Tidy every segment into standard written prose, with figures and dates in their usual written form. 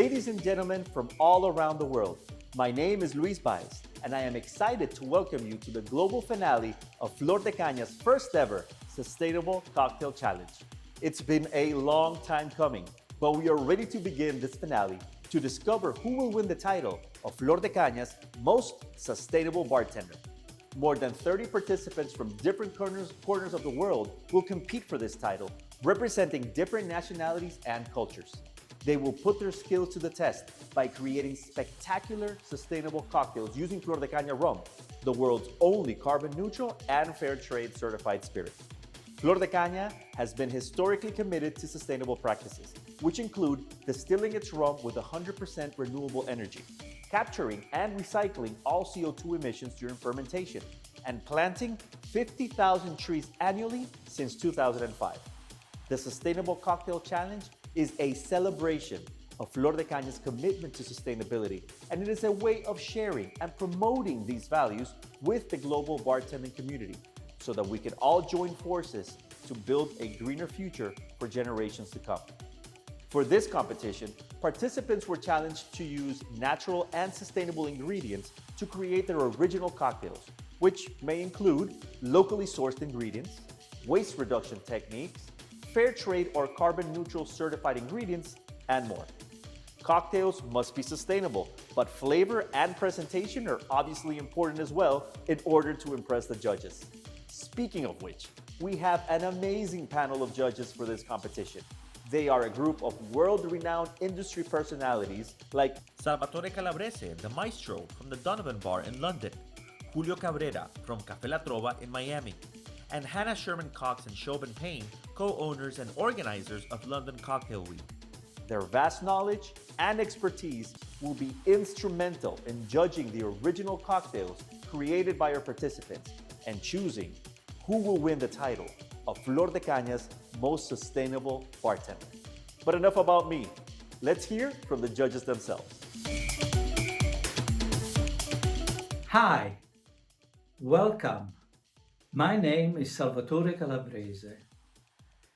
Ladies and gentlemen from all around the world, my name is Luis Baez, and I am excited to welcome you to the global finale of Flor de Caña's first ever Sustainable Cocktail Challenge. It's been a long time coming, but we are ready to begin this finale to discover who will win the title of Flor de Caña's Most Sustainable Bartender. More than 30 participants from different corners of the world will compete for this title, representing different nationalities and cultures. They will put their skills to the test by creating spectacular, sustainable cocktails using Flor de Caña rum, the world's only carbon neutral and fair trade certified spirit. Flor de Caña has been historically committed to sustainable practices, which include distilling its rum with 100% renewable energy, capturing and recycling all CO2 emissions during fermentation, and planting 50,000 trees annually since 2005. The Sustainable Cocktail Challenge is a celebration of Flor de Caña's commitment to sustainability, and it is a way of sharing and promoting these values with the global bartending community so that we can all join forces to build a greener future for generations to come. For this competition, participants were challenged to use natural and sustainable ingredients to create their original cocktails, which may include locally sourced ingredients, waste reduction techniques, fair trade or carbon neutral certified ingredients, and more. Cocktails must be sustainable, but flavor and presentation are obviously important as well in order to impress the judges. Speaking of which, we have an amazing panel of judges for this competition. They are a group of world-renowned industry personalities like Salvatore Calabrese, the maestro from the Donovan Bar in London, Julio Cabrera from Café La Trova in Miami, and Hannah Sherman Cox and Shobin Payne, co-owners and organizers of London Cocktail Week. Their vast knowledge and expertise will be instrumental in judging the original cocktails created by our participants and choosing who will win the title of Flor de Caña's Most Sustainable Bartender. But enough about me. Let's hear from the judges themselves. Hi, welcome. My name is Salvatore Calabrese,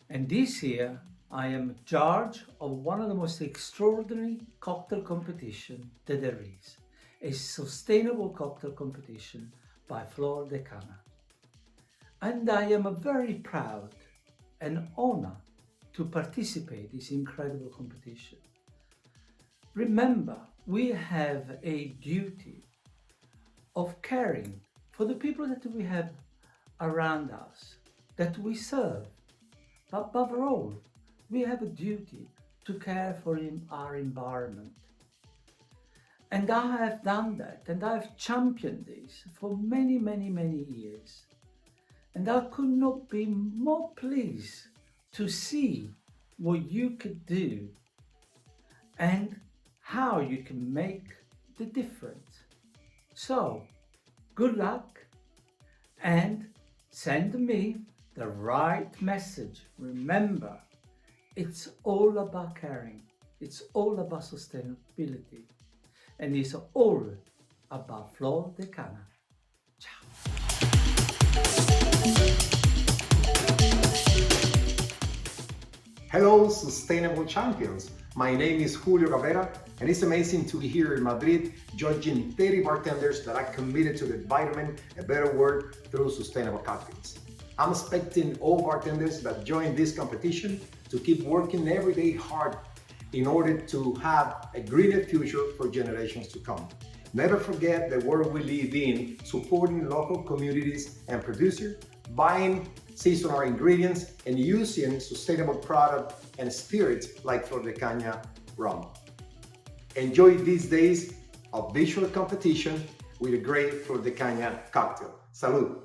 and this year I am in charge of one of the most extraordinary cocktail competitions that there is, a sustainable cocktail competition by Flor de Caña. And I am very proud and honored to participate in this incredible competition. Remember, we have a duty of caring for the people that we have around us, that we serve. But above all, we have a duty to care for our environment. And I have done that, and I have championed this for many, many, many years. And I could not be more pleased to see what you could do and how you can make the difference. So, good luck, and send me the right message. Remember, it's all about caring. It's all about sustainability. And it's all about Flor de Caña. Ciao. Hello, sustainable champions. My name is Julio Cabrera, and it's amazing to be here in Madrid judging 30 bartenders that are committed to the environment, a better world through sustainable cocktails. I'm expecting all bartenders that join this competition to keep working every day hard in order to have a greener future for generations to come. Never forget the world we live in, supporting local communities and producers, buying seasonal ingredients, and using sustainable products and spirits like Flor de Caña rum. Enjoy these days of visual competition with a great Flor de Caña cocktail. Salud!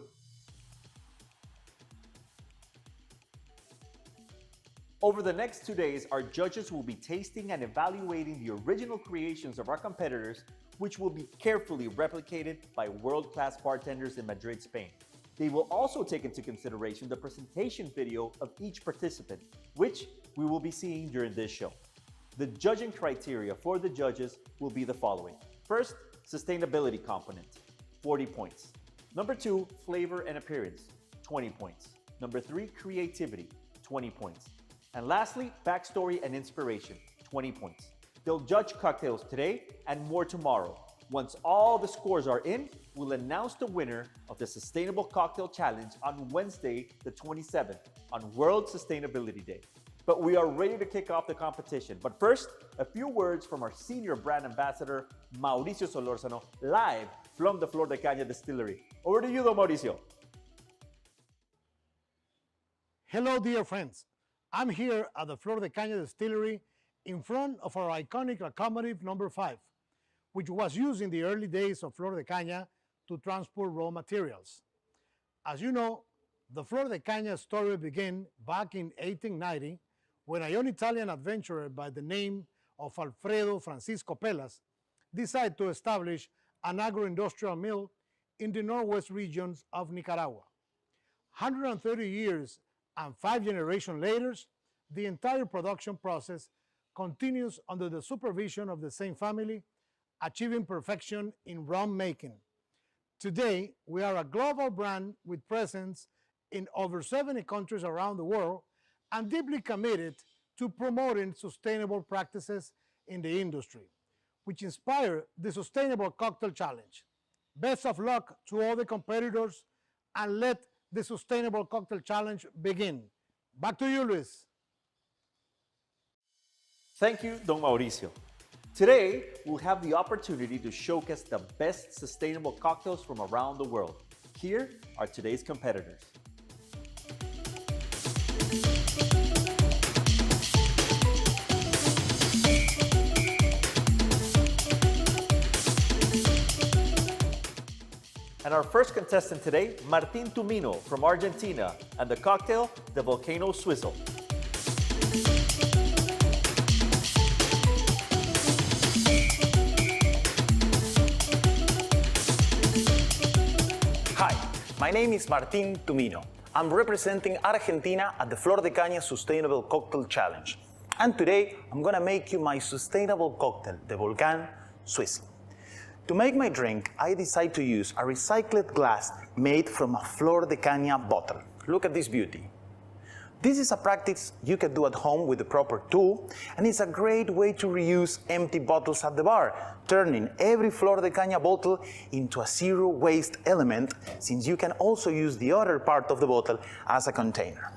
Over the next 2 days, our judges will be tasting and evaluating the original creations of our competitors, which will be carefully replicated by world-class bartenders in Madrid, Spain. They will also take into consideration the presentation video of each participant, which we will be seeing during this show. The judging criteria for the judges will be the following. First, sustainability component, 40 points. Number 2, flavor and appearance, 20 points. Number 3, creativity, 20 points. And lastly, backstory and inspiration, 20 points. They'll judge cocktails today and more tomorrow. Once all the scores are in, we'll announce the winner of the Sustainable Cocktail Challenge on Wednesday, the 27th, on World Sustainability Day. But we are ready to kick off the competition. But first, a few words from our senior brand ambassador, Mauricio Solórzano, live from the Flor de Caña Distillery. Over to you, though, Mauricio. Hello, dear friends. I'm here at the Flor de Caña Distillery in front of our iconic locomotive number 5, which was used in the early days of Flor de Caña to transport raw materials. As you know, the Flor de Caña story began back in 1890 when a young Italian adventurer by the name of Alfredo Francisco Pelas decided to establish an agro-industrial mill in the northwest regions of Nicaragua. 130 years and 5 generations later, the entire production process continues under the supervision of the same family, achieving perfection in rum making. Today, we are a global brand with presence in over 70 countries around the world and deeply committed to promoting sustainable practices in the industry, which inspire the Sustainable Cocktail Challenge. Best of luck to all the competitors, and let the Sustainable Cocktail Challenge begin. Back to you, Luis. Thank you, Don Mauricio. Today, we'll have the opportunity to showcase the best sustainable cocktails from around the world. Here are today's competitors. And our first contestant today, Martin Tomino from Argentina, and the cocktail, the Volcano Swizzle. Hi, my name is Martin Tomino. I'm representing Argentina at the Flor de Caña Sustainable Cocktail Challenge. And today, I'm gonna make you my sustainable cocktail, the Volcano Swizzle. To make my drink, I decided to use a recycled glass made from a Flor de Caña bottle. Look at this beauty. This is a practice you can do at home with the proper tool, and it's a great way to reuse empty bottles at the bar, turning every Flor de Caña bottle into a zero waste element, since you can also use the other part of the bottle as a container.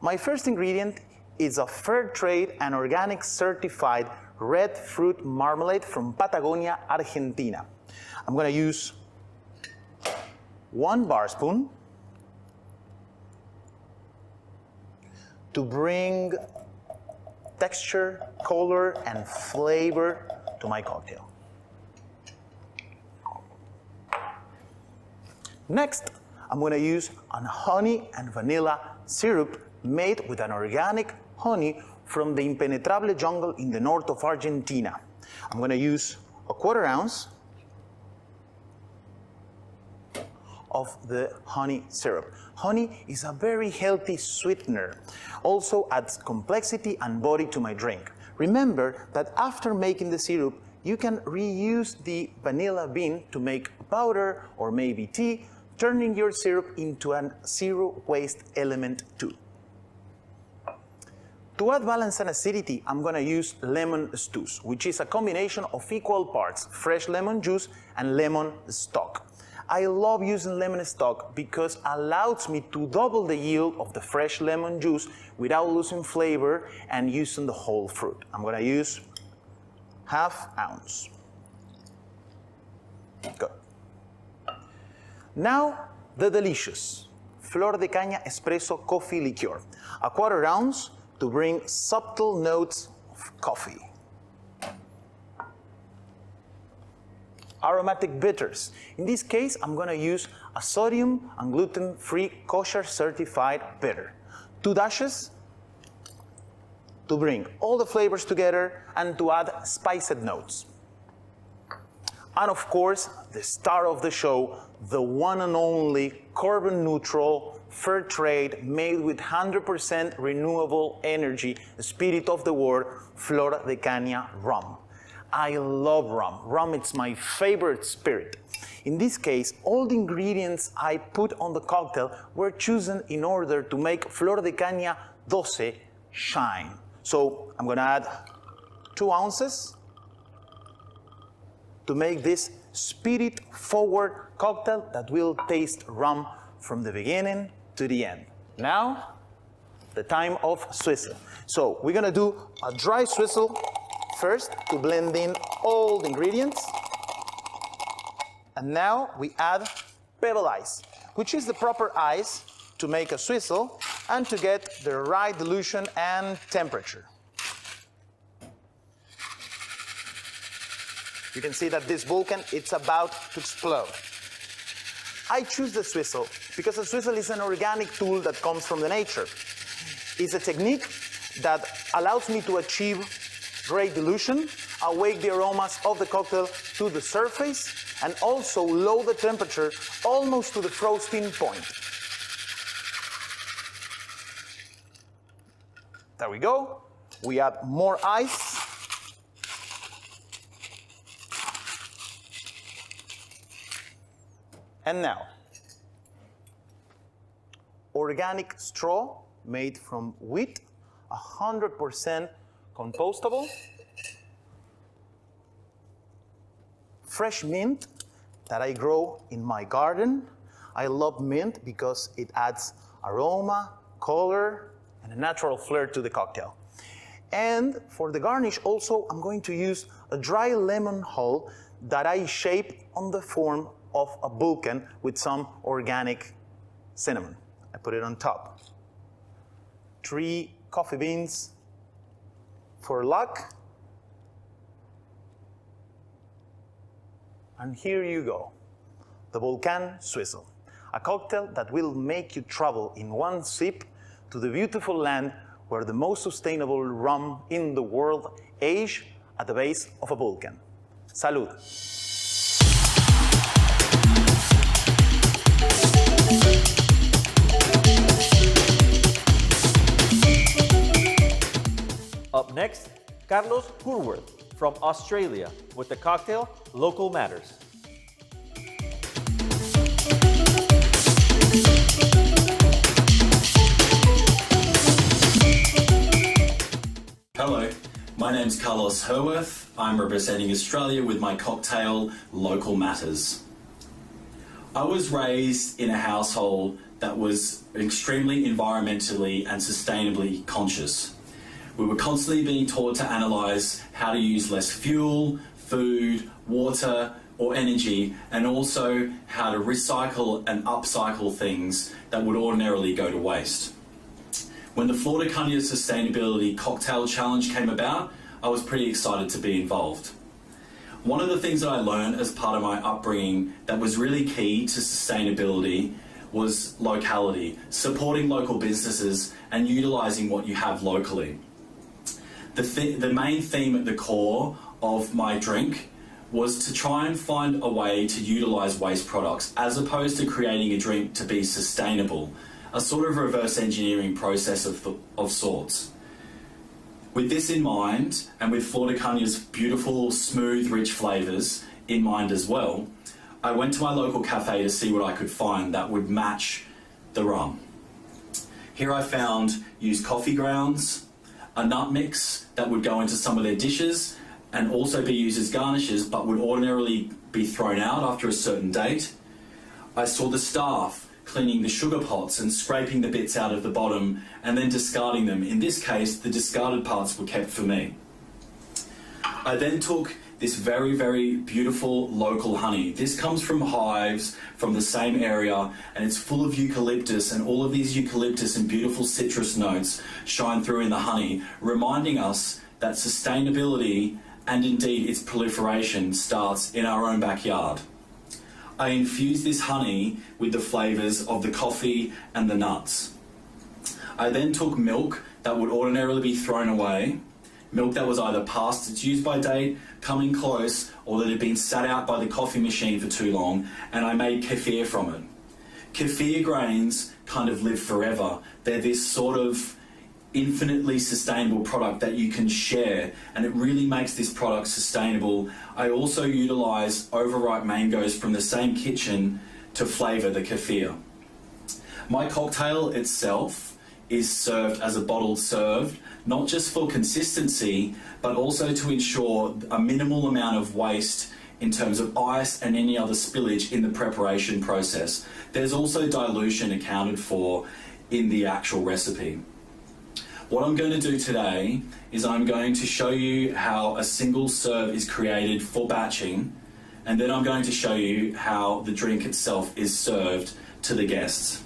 My first ingredient is a fair trade and organic certified red fruit marmalade from Patagonia, Argentina. I'm going to use 1 bar spoon to bring texture, color, and flavor to my cocktail. Next, I'm going to use a honey and vanilla syrup made with an organic honey from the impenetrable jungle in the north of Argentina. I'm going to use a 1/4 ounce of the honey syrup. Honey is a very healthy sweetener, also adds complexity and body to my drink. Remember that after making the syrup, you can reuse the vanilla bean to make powder or maybe tea, turning your syrup into a zero waste element too. To add balance and acidity, I'm going to use lemon stews, which is a combination of equal parts fresh lemon juice and lemon stock. I love using lemon stock because it allows me to double the yield of the fresh lemon juice without losing flavor and using the whole fruit. I'm going to use 1/2 ounce. Good. Now, the delicious Flor de Caña Espresso Coffee Liqueur, a 1/4 ounce to bring subtle notes of coffee. Aromatic bitters. In this case, I'm going to use a sodium and gluten-free kosher certified bitter. 2 dashes to bring all the flavors together and to add spiced notes. And of course, the star of the show, the one and only carbon neutral, fair trade, made with 100% renewable energy, the spirit of the word, Flor de Caña rum. I love rum. Rum is my favorite spirit. In this case, all the ingredients I put on the cocktail were chosen in order to make Flor de Caña 12 shine. So I'm going to add 2 ounces to make this spirit-forward cocktail that will taste rum from the beginning to the end. Now, the time of swizzle. So we're gonna do a dry swizzle first to blend in all the ingredients. And now we add pebble ice, which is the proper ice to make a swizzle and to get the right dilution and temperature. You can see that this volcan, it's about to explode. I choose the swizzle because the swizzle is an organic tool that comes from the nature. It's a technique that allows me to achieve great dilution, awake the aromas of the cocktail to the surface, and also lower the temperature almost to the frosting point. There we go. We add more ice. And now, organic straw made from wheat, 100% compostable. Fresh mint that I grow in my garden. I love mint because it adds aroma, color, and a natural flair to the cocktail. And for the garnish also, I'm going to use a dry lemon hull that I shape on the form of a vulcan with some organic cinnamon. I put it on top. 3 coffee beans for luck. And here you go, the Volcan Swizzle, a cocktail that will make you travel in one sip to the beautiful land where the most sustainable rum in the world aged at the base of a volcan. Salud. Up next, Carlos Hoolworth from Australia with the cocktail Local Matters. Hello, my name's Carlos Hoolworth. I'm representing Australia with my cocktail Local Matters. I was raised in a household that was extremely environmentally and sustainably conscious. We were constantly being taught to analyse how to use less fuel, food, water or energy, and also how to recycle and upcycle things that would ordinarily go to waste. When the Flora Cordial Sustainability Cocktail Challenge came about, I was pretty excited to be involved. One of the things that I learned as part of my upbringing that was really key to sustainability was locality, supporting local businesses and utilising what you have locally. The main theme at the core of my drink was to try and find a way to utilise waste products as opposed to creating a drink to be sustainable, a sort of reverse engineering process of sorts. With this in mind, and with Flora Cordial's beautiful, smooth, rich flavours in mind as well, I went to my local cafe to see what I could find that would match the rum. Here I found used coffee grounds, a nut mix that would go into some of their dishes and also be used as garnishes but would ordinarily be thrown out after a certain date. I saw the staff cleaning the sugar pots and scraping the bits out of the bottom and then discarding them. In this case, the discarded parts were kept for me. I then took this very, very beautiful local honey. This comes from hives from the same area and it's full of eucalyptus, and all of these eucalyptus and beautiful citrus notes shine through in the honey, reminding us that sustainability and indeed its proliferation starts in our own backyard. I infused this honey with the flavours of the coffee and the nuts. I then took milk that would ordinarily be thrown away, milk that was either past its use-by date, coming close, or that had been sat out by the coffee machine for too long, and I made kefir from it. Kefir grains kind of live forever. They're this sort of infinitely sustainable product that you can share, and it really makes this product sustainable. I also utilise overripe mangoes from the same kitchen to flavour the kefir. My cocktail itself is served as a bottle served, not just for consistency, but also to ensure a minimal amount of waste in terms of ice and any other spillage in the preparation process. There's also dilution accounted for in the actual recipe. What I'm going to do today is I'm going to show you how a single serve is created for batching, and then I'm going to show you how the drink itself is served to the guests.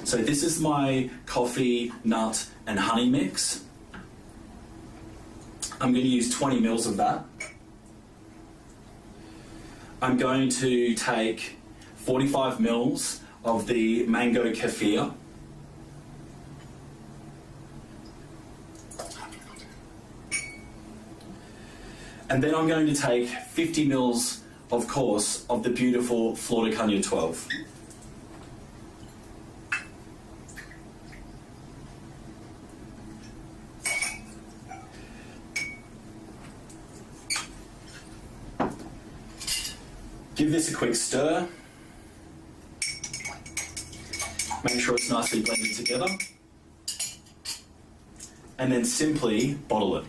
So this is my coffee, nut and honey mix. I'm going to use 20 mils of that. I'm going to take 45 mils of the mango kefir. And then I'm going to take 50 mils, of course, of the beautiful Flora Cordial 12. Give this a quick stir. Make sure it's nicely blended together. And then simply bottle it.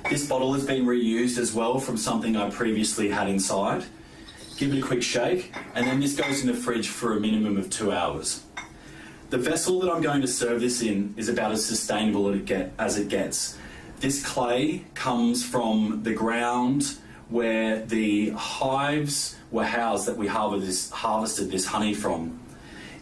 This bottle has been reused as well from something I previously had inside. Give it a quick shake, and then this goes in the fridge for a minimum of 2 hours. The vessel that I'm going to serve this in is about as sustainable as it gets. This clay comes from the ground where the hives were housed that we harvested this honey from.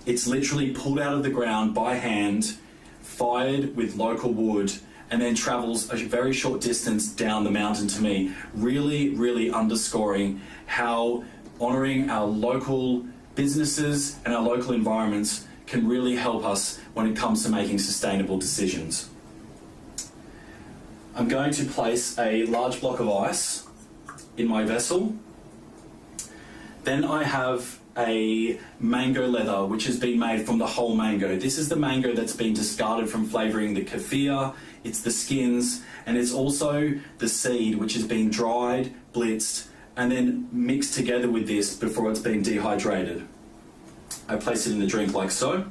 It's literally pulled out of the ground by hand, fired with local wood, and then travels a very short distance down the mountain to me, really underscoring how honouring our local businesses and our local environments can really help us when it comes to making sustainable decisions. I'm going to place a large block of ice in my vessel. Then I have a mango leather which has been made from the whole mango. This is the mango that's been discarded from flavouring the kefir, it's the skins, and it's also the seed which has been dried, blitzed, and then mixed together with this before it's been dehydrated. I place it in the drink like so.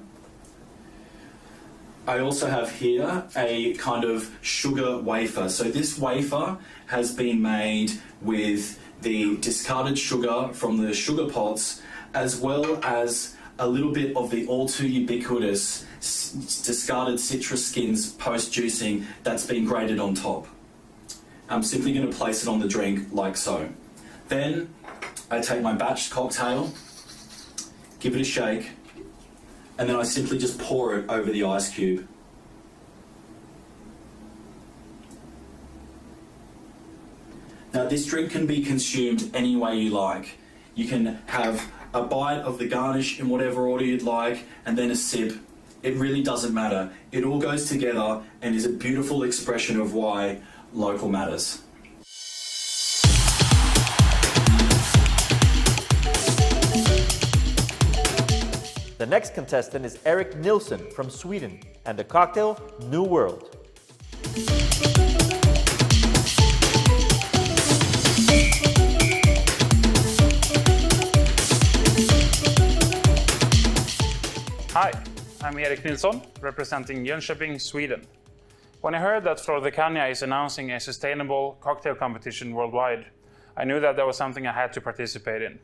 I also have here a kind of sugar wafer. So this wafer has been made with the discarded sugar from the sugar pots, as well as a little bit of the all too ubiquitous discarded citrus skins post-juicing that's been grated on top. I'm simply going to place it on the drink like so. Then I take my batched cocktail, give it a shake, and then I simply just pour it over the ice cube. Now this drink can be consumed any way you like. You can have a bite of the garnish in whatever order you'd like, and then a sip. It really doesn't matter. It all goes together and is a beautiful expression of why local matters. The next contestant is Eric Nielsen from Sweden and the cocktail New World. Hi, I'm Eric Nilsson, representing Jönköping, Sweden. When I heard that Flora Cordial is announcing a sustainable cocktail competition worldwide, I knew that was something I had to participate in.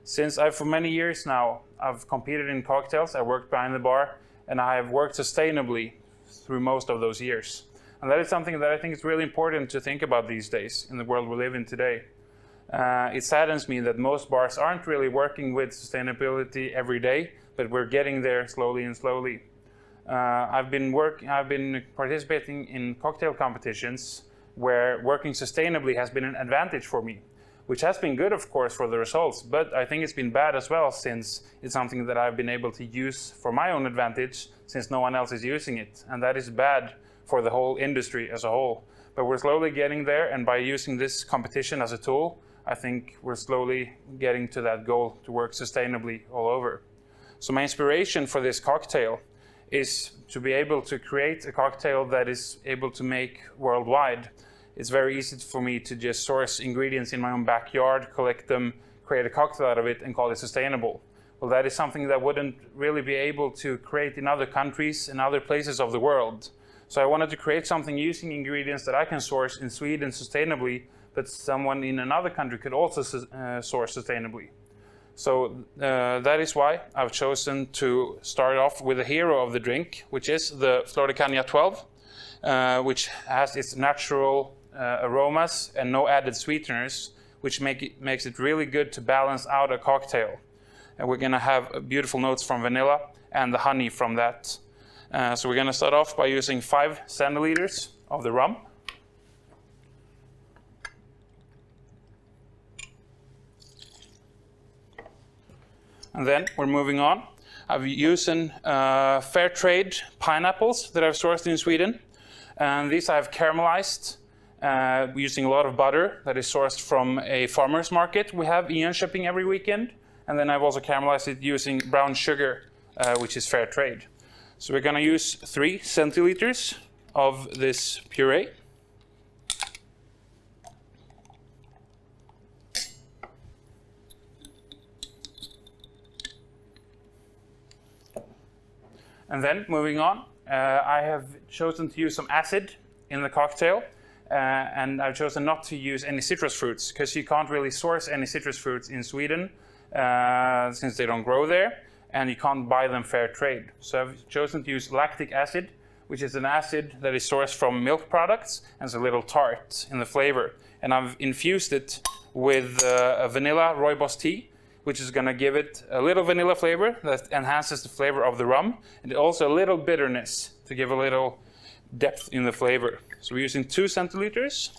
Since for many years now, I've competed in cocktails, I worked behind the bar, and I have worked sustainably through most of those years. And that is something that I think is really important to think about these days in the world we live in today. It saddens me that most bars aren't really working with sustainability every day, but we're getting there slowly and slowly. I've been participating in cocktail competitions where working sustainably has been an advantage for me, which has been good, of course, for the results, but I think it's been bad as well, since it's something that I've been able to use for my own advantage, since no one else is using it, and that is bad for the whole industry as a whole. But we're slowly getting there, and by using this competition as a tool, I think we're slowly getting to that goal to work sustainably all over. So my inspiration for this cocktail is to be able to create a cocktail that is able to make worldwide. It's very easy for me to just source ingredients in my own backyard, collect them, create a cocktail out of it, and call it sustainable. Well, that is something that wouldn't really be able to create in other countries and other places of the world. So I wanted to create something using ingredients that I can source in Sweden sustainably, but someone in another country could also source sustainably. So that is why I've chosen to start off with the hero of the drink, which is the Flora Cordial 12, which has its natural aromas and no added sweeteners, which makes it really good to balance out a cocktail. And we're going to have beautiful notes from vanilla and the honey from that. So we're going to start off by using 5 centiliters of the rum. And then we're moving on. I've using fair trade pineapples that I've sourced in Sweden. And these I've caramelized using a lot of butter that is sourced from a farmer's market we have in Jönköping every weekend. And then I've also caramelized it using brown sugar, which is fair trade. So we're going to use 3 centiliters of this puree. And then moving on, I have chosen to use some acid in the cocktail. And I've chosen not to use any citrus fruits because you can't really source any citrus fruits in Sweden since they don't grow there, and you can't buy them fair trade. So I've chosen to use lactic acid, which is an acid that is sourced from milk products and is a little tart in the flavor. And I've infused it with a vanilla rooibos tea, which is going to give it a little vanilla flavor that enhances the flavor of the rum, and also a little bitterness to give a little depth in the flavor. So we're using 2 centiliters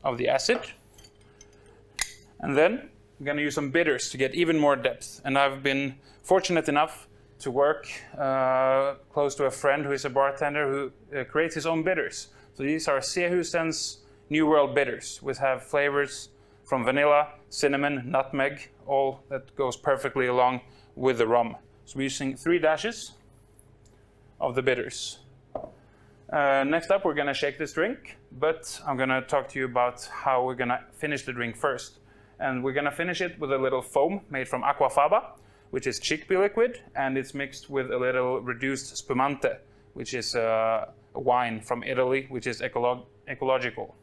of the acid. And then I'm going to use some bitters to get even more depth. And I've been fortunate enough to work close to a friend who is a bartender who creates his own bitters. So these are Sehusen's New World bitters, which have flavors from vanilla, cinnamon, nutmeg, all that goes perfectly along with the rum. So we're using 3 dashes of the bitters. Next up, we're going to shake this drink, but I'm going to talk to you about how we're going to finish the drink first. And we're going to finish it with a little foam made from aquafaba, which is chickpea liquid, and it's mixed with a little reduced spumante, which is a wine from Italy, which is ecological.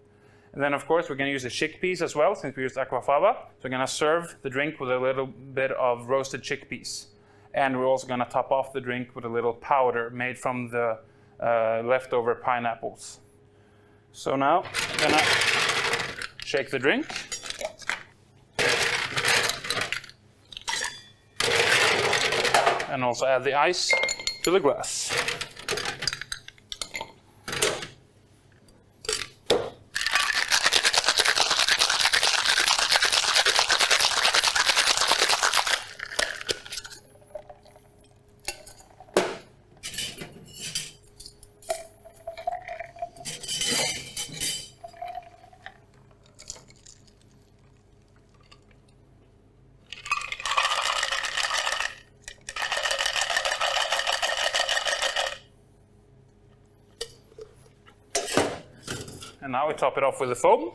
And then, of course, we're going to use the chickpeas as well, since we used aquafaba. So we're going to serve the drink with a little bit of roasted chickpeas. And we're also going to top off the drink with a little powder made from the leftover pineapples. So now I'm going to shake the drink. And also add the ice to the glass. And now we top it off with the foam.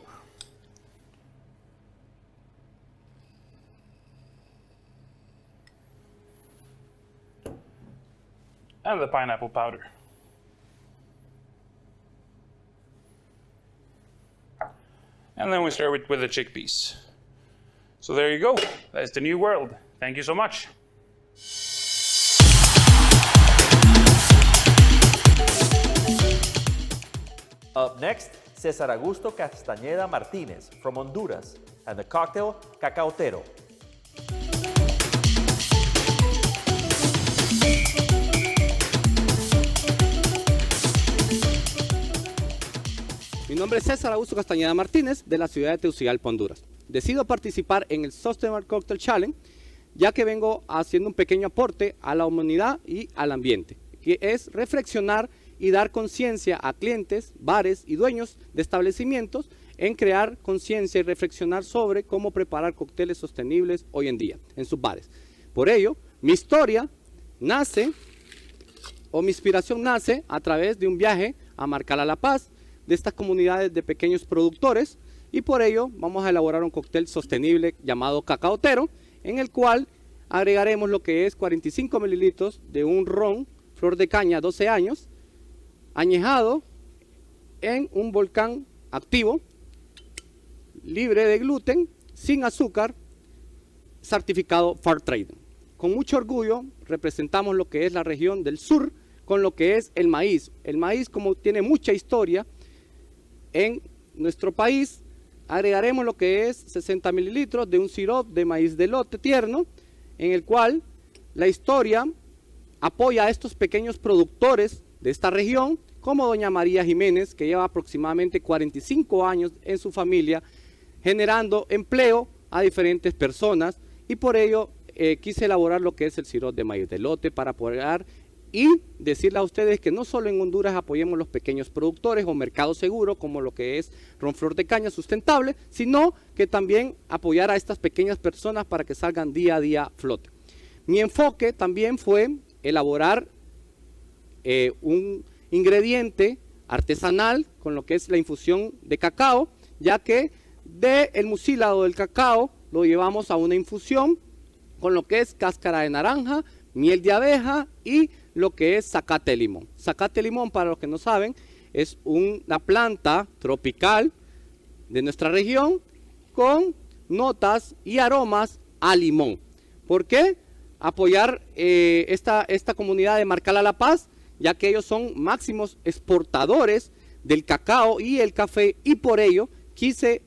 And the pineapple powder. And then we serve it with the chickpeas. So there you go. That's the new world. Thank you so much. Up next, Cesar Augusto Castañeda Martinez from Honduras and the cocktail Cacaotero. Mi nombre es César Augusto Castañeda Martínez de la ciudad de Tegucigalpa, Honduras. Decido participar en el Sustainable Cocktail Challenge ya que vengo haciendo un pequeño aporte a la humanidad y al ambiente, que es reflexionar y dar conciencia a clientes, bares y dueños de establecimientos en crear conciencia y reflexionar sobre cómo preparar cócteles sostenibles hoy en día en sus bares. Por ello, mi historia nace o mi inspiración nace a través de un viaje a Marcala La Paz, de estas comunidades de pequeños productores, y por ello vamos a elaborar un cóctel sostenible llamado cacaotero, en el cual agregaremos lo que es 45 mililitros de un ron Flor de Caña 12 años, añejado en un volcán activo, libre de gluten, sin azúcar, certificado Fair Trade. Con mucho orgullo representamos lo que es la región del sur con lo que es el maíz. El maíz, como tiene mucha historia en nuestro país, agregaremos lo que es 60 mililitros de un sirope de maíz de lote tierno, en el cual la historia apoya a estos pequeños productores de esta región, como doña María Jiménez, que lleva aproximadamente 45 años en su familia, generando empleo a diferentes personas, y por ello quise elaborar lo que es el sirope de maíz de lote para apoyar y decirle a ustedes que no solo en Honduras apoyemos los pequeños productores o mercado seguro, como lo que es ron Flor de Caña sustentable, sino que también apoyar a estas pequeñas personas para que salgan día a día a flote. Mi enfoque también fue elaborar un ingrediente artesanal con lo que es la infusión de cacao, ya que del mucílago del cacao lo llevamos a una infusión con lo que es cáscara de naranja, miel de abeja y lo que es zacate de limón. Zacate de limón, para los que no saben, es una planta tropical de nuestra región con notas y aromas a limón. ¿Por qué? Apoyar esta comunidad de Marcala La Paz, ya que ellos son máximos exportadores del cacao y el café, y por ello quise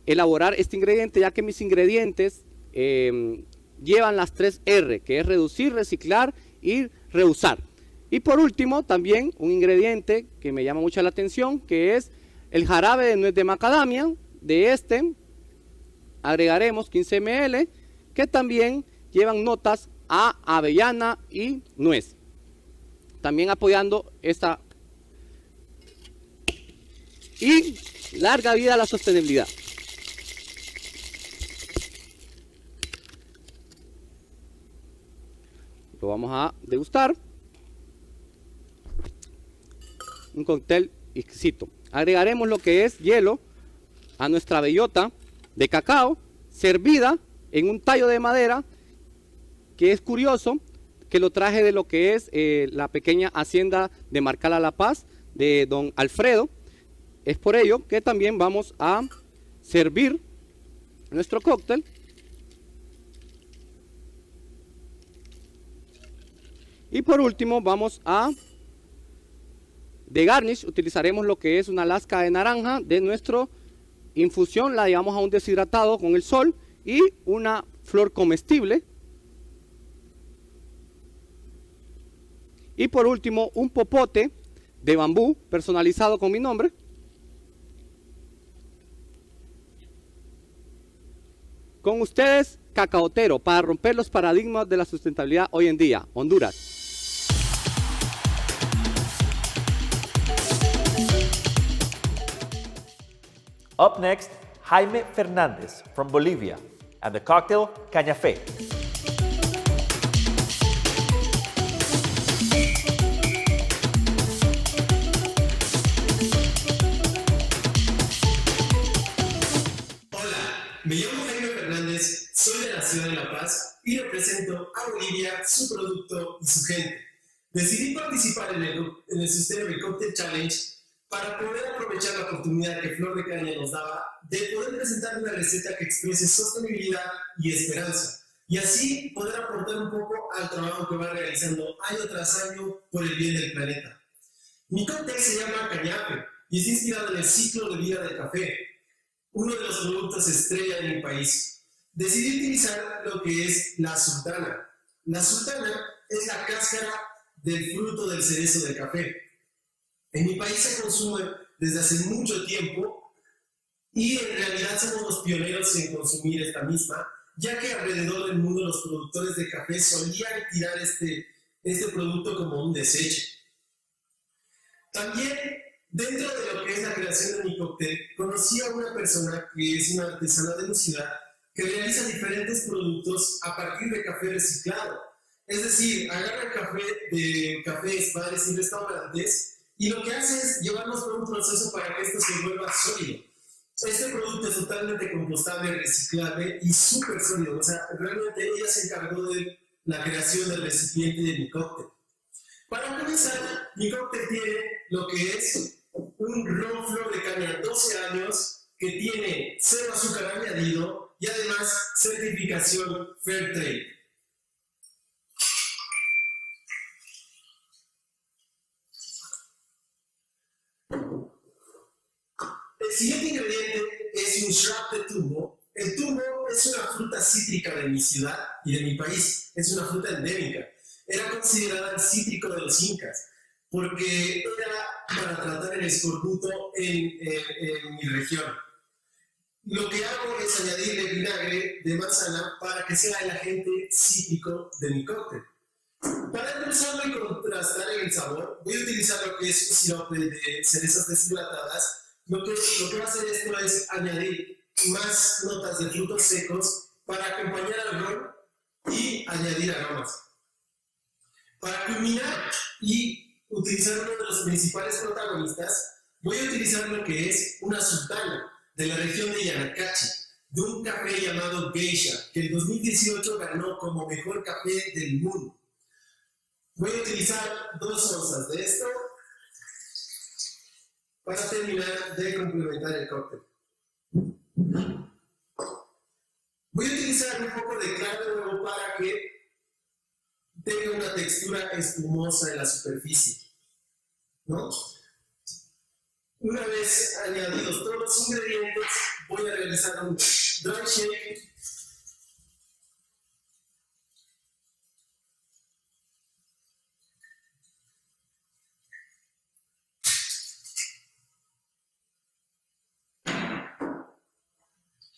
elaborar este ingrediente, ya que mis ingredientes llevan las 3 R, que es reducir, reciclar y reusar. Y por último, también un ingrediente que me llama mucho la atención, que es el jarabe de nuez de macadamia. De este agregaremos 15 ml, que también llevan notas a avellana y nuez. También apoyando esta y larga vida a la sostenibilidad. Lo vamos a degustar. Un cóctel exquisito. Agregaremos lo que es hielo a nuestra bellota de cacao, servida en un tallo de madera, que es curioso, que lo traje de lo que es la pequeña hacienda de Marcala La Paz, de don Alfredo. Es por ello que también vamos a servir nuestro cóctel. Y por último vamos a, de garnish, utilizaremos lo que es una lasca de naranja de nuestra infusión, la llevamos a un deshidratado con el sol, y una flor comestible. Y por último un popote de bambú personalizado con mi nombre. Con ustedes, cacaotero, para romper los paradigmas de la sustentabilidad hoy en día, Honduras. Up next, Jaime Fernandez from Bolivia and the cocktail Cañafé. Me llamo Jaime Fernández, soy de la ciudad de La Paz y represento a Bolivia, su producto y su gente. Decidí participar en el Sustainable Cocktail Challenge para poder aprovechar la oportunidad que Flor de Caña nos daba de poder presentar una receta que exprese sostenibilidad y esperanza, y así poder aportar un poco al trabajo que va realizando año tras año por el bien del planeta. Mi cóctel se llama Cañafé y es inspirado en el ciclo de vida del café, uno de los productos estrella de mi país. Decidí utilizar lo que es la sultana. La sultana es la cáscara del fruto del cerezo del café. En mi país se consume desde hace mucho tiempo y en realidad somos los pioneros en consumir esta misma, ya que alrededor del mundo los productores de café solían tirar este producto como un desecho. También, dentro de lo que es la creación de mi cóctel, conocí a una persona que es una artesana de mi ciudad que realiza diferentes productos a partir de café reciclado. Es decir, agarra el café de cafés, bares y restaurantes y lo que hace es llevarnos por un proceso para que esto se vuelva sólido. Este producto es totalmente compostable, reciclable y súper sólido. O sea, realmente ella se encargó de la creación del recipiente de mi cóctel. Para comenzar, mi cóctel tiene lo que es un ron flor de caña 12 años que tiene 0 azúcar añadido y además certificación Fair Trade. El siguiente ingrediente es un shrub de tumo. El tumo es una fruta cítrica de mi ciudad y de mi país. Es una fruta endémica. Era considerada el cítrico de los incas porque era para tratar el escorbuto en mi región. Lo que hago es añadirle vinagre de manzana para que sea el agente cítrico de mi cóctel. Para endulzarlo y contrastar en el sabor, voy a utilizar lo que es un sirope de cerezas deshidratadas. Lo que va a hacer esto es añadir más notas de frutos secos para acompañar al ron y añadir aromas. Para culminar y utilizar uno de los principales protagonistas, voy a utilizar lo que es una sultana de la región de Yanacachi, de un café llamado Geisha, que en 2018 ganó como mejor café del mundo. Voy a utilizar 2 onzas de esto para terminar de complementar el cóctel. Voy a utilizar un poco de clara de huevo para que tenga una textura espumosa en la superficie, ¿no? Una vez añadidos todos los ingredientes, voy a realizar un dry shake.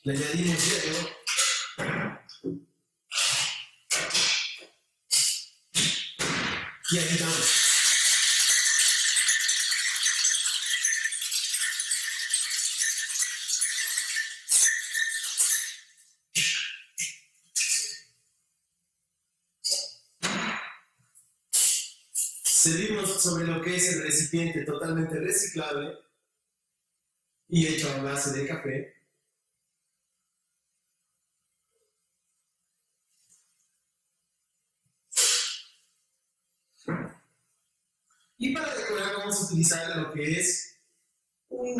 Le añadimos hielo. Y agitamos. Servimos sobre lo que es el recipiente totalmente reciclable y hecho a base de café. Y para decorar vamos a utilizar lo que es un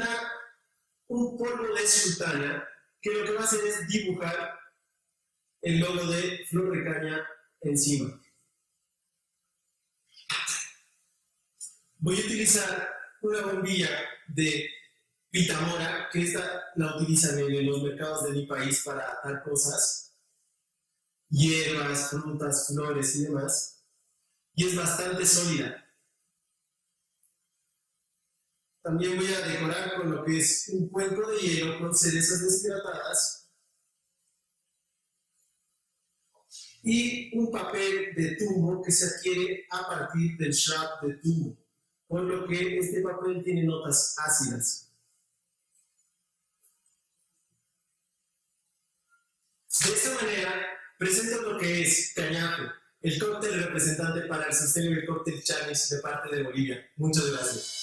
polvo de sultana, que lo que va a hacer es dibujar el logo de Flor de Caña encima. Voy a utilizar una bombilla de pitamora, que esta la utilizan en los mercados de mi país para atar cosas, hierbas, frutas, flores y demás, y es bastante sólida. También voy a decorar con lo que es un cuenco de hielo con cerezas deshidratadas y un papel de tumo que se adquiere a partir del shrub de tumo, por lo que este papel tiene notas ácidas. De esta manera, presento lo que es Cañafe, el cóctel representante para el Sustainable Cocktail Challenge de parte de Bolivia. Muchas gracias.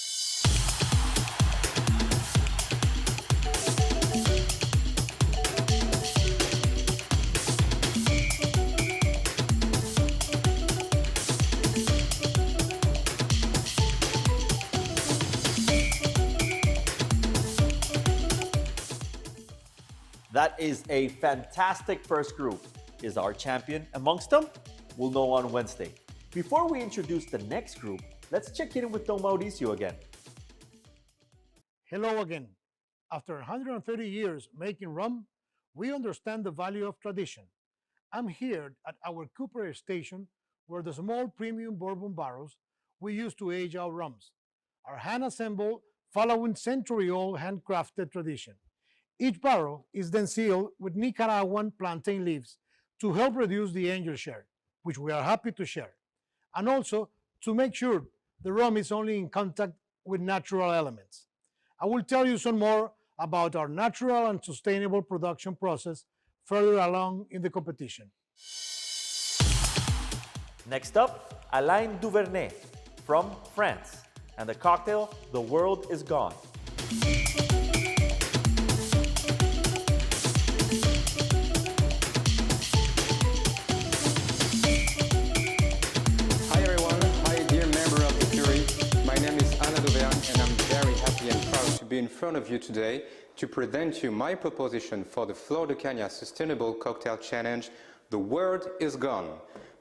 That is a fantastic first group. Is our champion amongst them? We'll know on Wednesday. Before we introduce the next group, let's check in with Don Mauricio again. Hello again. After 130 years making rum, we understand the value of tradition. I'm here at our Cooper station where the small premium bourbon barrels we use to age our rums are hand-assembled following century-old handcrafted tradition. Each barrel is then sealed with Nicaraguan plantain leaves to help reduce the angel share, which we are happy to share, and also to make sure the rum is only in contact with natural elements. I will tell you some more about our natural and sustainable production process further along in the competition. Next up, Alain Duvernay from France, and the cocktail, The World Is Gone. Hi everyone, hi dear member of the jury. My name is Alain Duvernay and I'm very happy and proud to be in front of you today to present you my proposition for the Flora Cordial Sustainable Cocktail Challenge, The World Is Gone.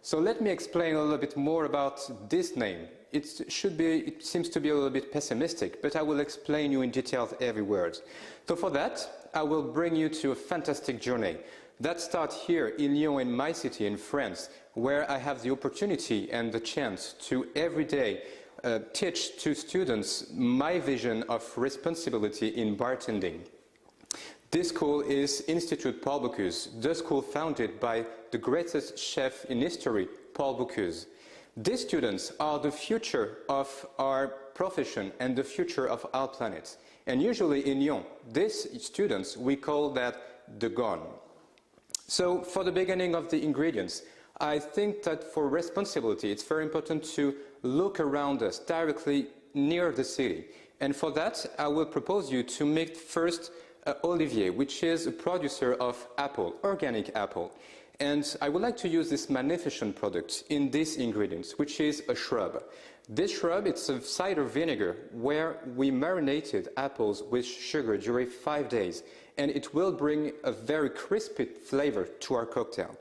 So let me explain a little bit more about this name. It seems to be a little bit pessimistic, but I will explain you in detail every word. So for that, I will bring you to a fantastic journey that starts here in Lyon, in my city in France, where I have the opportunity and the chance to every day teach to students my vision of responsibility in bartending. This school is Institut Paul Bocuse, the school founded by the greatest chef in history, Paul Bocuse. These students are the future of our profession and the future of our planet. And usually in Lyon, these students, we call that the Gone. So for the beginning of the ingredients, I think that for responsibility, it's very important to look around us directly near the city. And for that, I will propose you to make first Olivier, which is a producer of apple, organic apple. And I would like to use this magnificent product in these ingredients, which is a shrub. This shrub, it's a cider vinegar where we marinated apples with sugar during 5 days. And it will bring a very crispy flavor to our cocktail.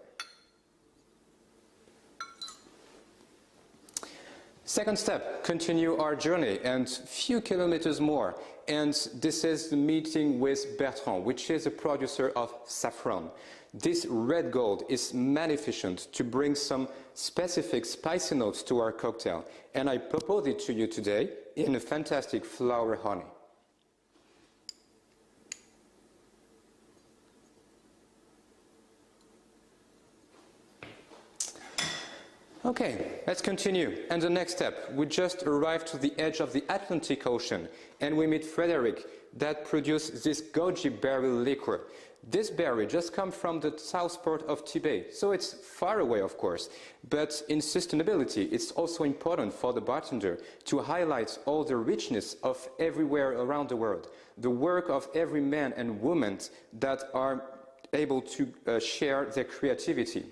Second step, continue our journey and few kilometers more. And this is the meeting with Bertrand, which is a producer of saffron. This red gold is magnificent to bring some specific spicy notes to our cocktail. And I propose it to you today in a fantastic flower honey. Okay, let's continue. And the next step, we just arrived to the edge of the Atlantic Ocean and we meet Frederic that produced this goji berry liqueur. This berry just comes from the south port of Tibet, so it's far away of course, but in sustainability it's also important for the bartender to highlight all the richness of everywhere around the world, the work of every man and woman that are able to share their creativity.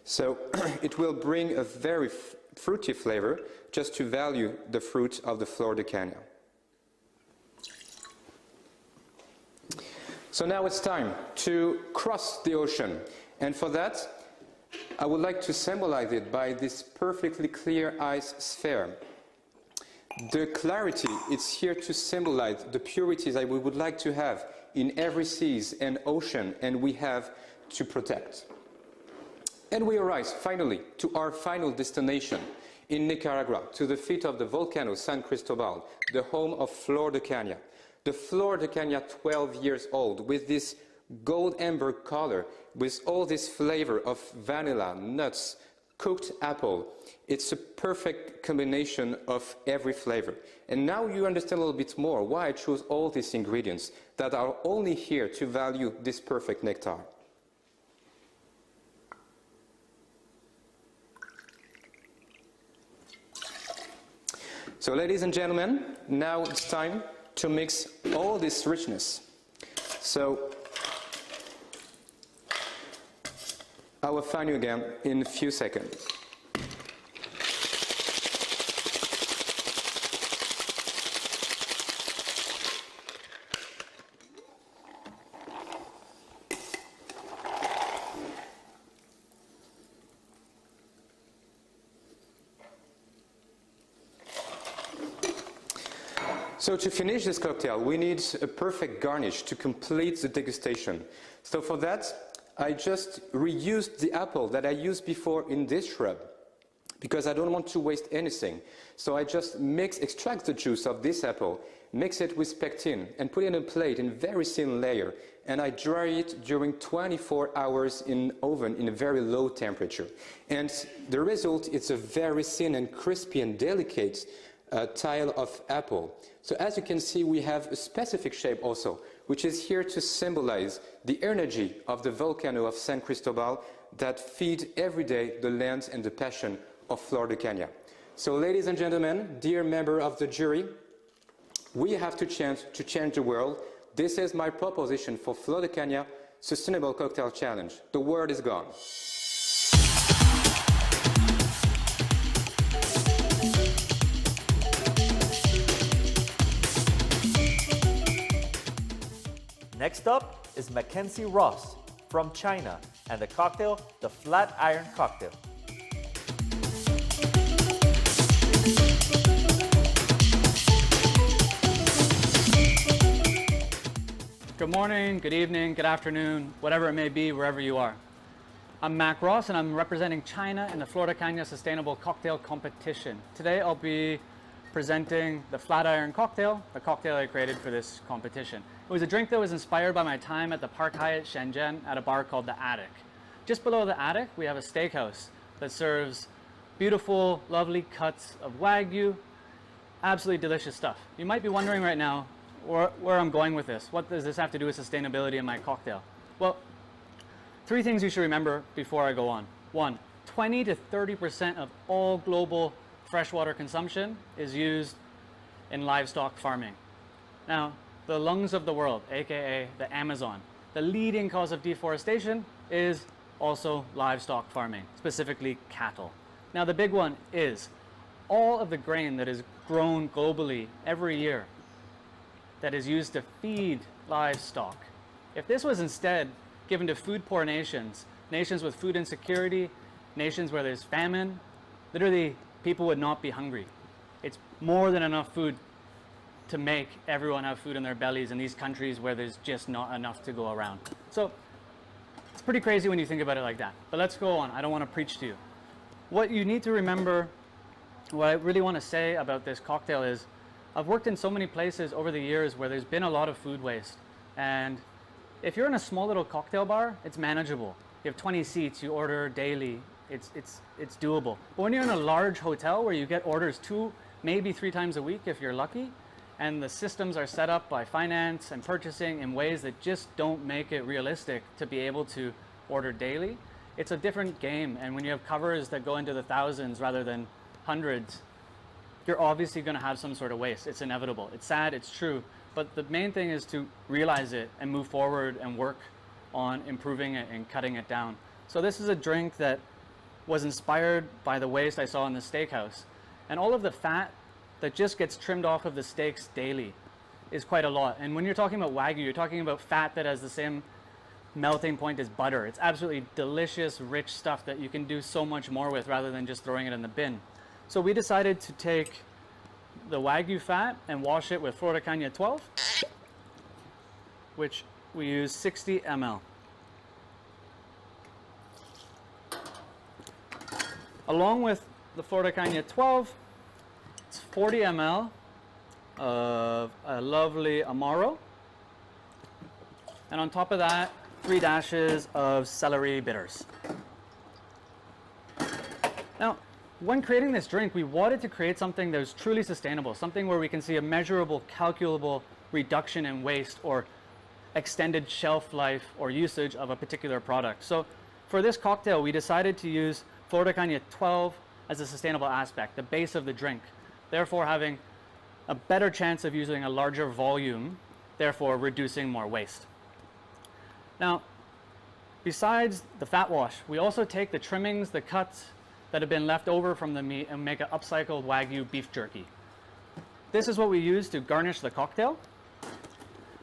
So it will bring a very fruity flavor just to value the fruit of the Flora de Cana. So now it's time to cross the ocean. And for that, I would like to symbolize it by this perfectly clear ice sphere. The clarity is here to symbolize the purities that we would like to have in every seas and ocean, and we have to protect. And we arrive finally to our final destination in Nicaragua, to the feet of the volcano San Cristobal, the home of Flora de Cana. The Flora de Cana, 12 years old, with this gold amber color, with all this flavor of vanilla, nuts, cooked apple. It's a perfect combination of every flavor. And now you understand a little bit more why I chose all these ingredients that are only here to value this perfect nectar. So ladies and gentlemen, now it's time to mix all this richness. So I will find you again in a few seconds. So to finish this cocktail, we need a perfect garnish to complete the degustation. So for that, I just reused the apple that I used before in this shrub, because I don't want to waste anything. So I just extract the juice of this apple, mix it with pectin, and put it in a plate in a very thin layer, and I dry it during 24 hours in oven in a very low temperature. And the result is a very thin and crispy and delicate tile of apple. So as you can see, we have a specific shape also, which is here to symbolize the energy of the volcano of San Cristobal that feed every day the land and the passion of Flor de Caña. So ladies and gentlemen, dear member of the jury, we have to change the world. This is my proposition for Flor de Caña Sustainable Cocktail Challenge. The word is gone. Next up is Mackenzie Ross from China and the cocktail, the Flat Iron Cocktail. Good morning, good evening, good afternoon, whatever it may be, wherever you are. I'm Mac Ross and I'm representing China in the Flor de Caña Sustainable Cocktail Competition. Today I'll be presenting the Flat Iron Cocktail, the cocktail I created for this competition. It was a drink that was inspired by my time at the Park Hyatt Shenzhen at a bar called The Attic. Just below The Attic, we have a steakhouse that serves beautiful, lovely cuts of Wagyu, absolutely delicious stuff. You might be wondering right now where I'm going with this. What does this have to do with sustainability in my cocktail? Well, 3 things you should remember before I go on. 1, 20 to 30% of all global freshwater consumption is used in livestock farming. Now, the lungs of the world, aka the Amazon, the leading cause of deforestation is also livestock farming, specifically cattle. Now, the big one is all of the grain that is grown globally every year that is used to feed livestock. If this was instead given to food-poor nations, nations with food insecurity, nations where there's famine, literally people would not be hungry. It's more than enough food to make everyone have food in their bellies in these countries where there's just not enough to go around. So it's pretty crazy when you think about it like that. But let's go on. I don't want to preach to you. What you need to remember, what I really want to say about this cocktail is, I've worked in so many places over the years where there's been a lot of food waste. And if you're in a small little cocktail bar, it's manageable. You have 20 seats, you order daily, it's doable. But when you're in a large hotel where you get orders 2, maybe 3 times a week if you're lucky, and the systems are set up by finance and purchasing in ways that just don't make it realistic to be able to order daily, it's a different game. And when you have covers that go into the thousands rather than hundreds, you're obviously going to have some sort of waste. It's inevitable. It's sad, it's true. But the main thing is to realize it and move forward and work on improving it and cutting it down. So this is a drink that was inspired by the waste I saw in the steakhouse. And all of the fat that just gets trimmed off of the steaks daily is quite a lot. And when you're talking about Wagyu, you're talking about fat that has the same melting point as butter. It's absolutely delicious, rich stuff that you can do so much more with rather than just throwing it in the bin. So we decided to take the Wagyu fat and wash it with Flor de Caña 12, which we use 60 ml. Along with the Flor de Caña 12, it's 40 ml of a lovely Amaro. And on top of that, 3 dashes of celery bitters. Now, when creating this drink, we wanted to create something that was truly sustainable, something where we can see a measurable, calculable reduction in waste or extended shelf life or usage of a particular product. So for this cocktail, we decided to use Flor de Caña 12 as a sustainable aspect, the base of the drink, therefore having a better chance of using a larger volume, therefore reducing more waste. Now, besides the fat wash, we also take the trimmings, the cuts that have been left over from the meat and make an upcycled Wagyu beef jerky. This is what we use to garnish the cocktail,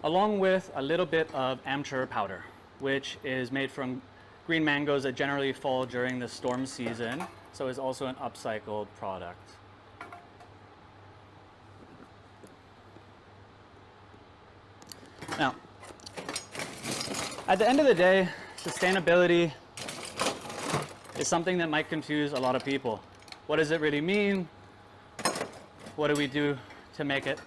along with a little bit of amchur powder, which is made from green mangoes that generally fall during the storm season, so is also an upcycled product. Now, at the end of the day, sustainability is something that might confuse a lot of people. What does it really mean? What do we do to make it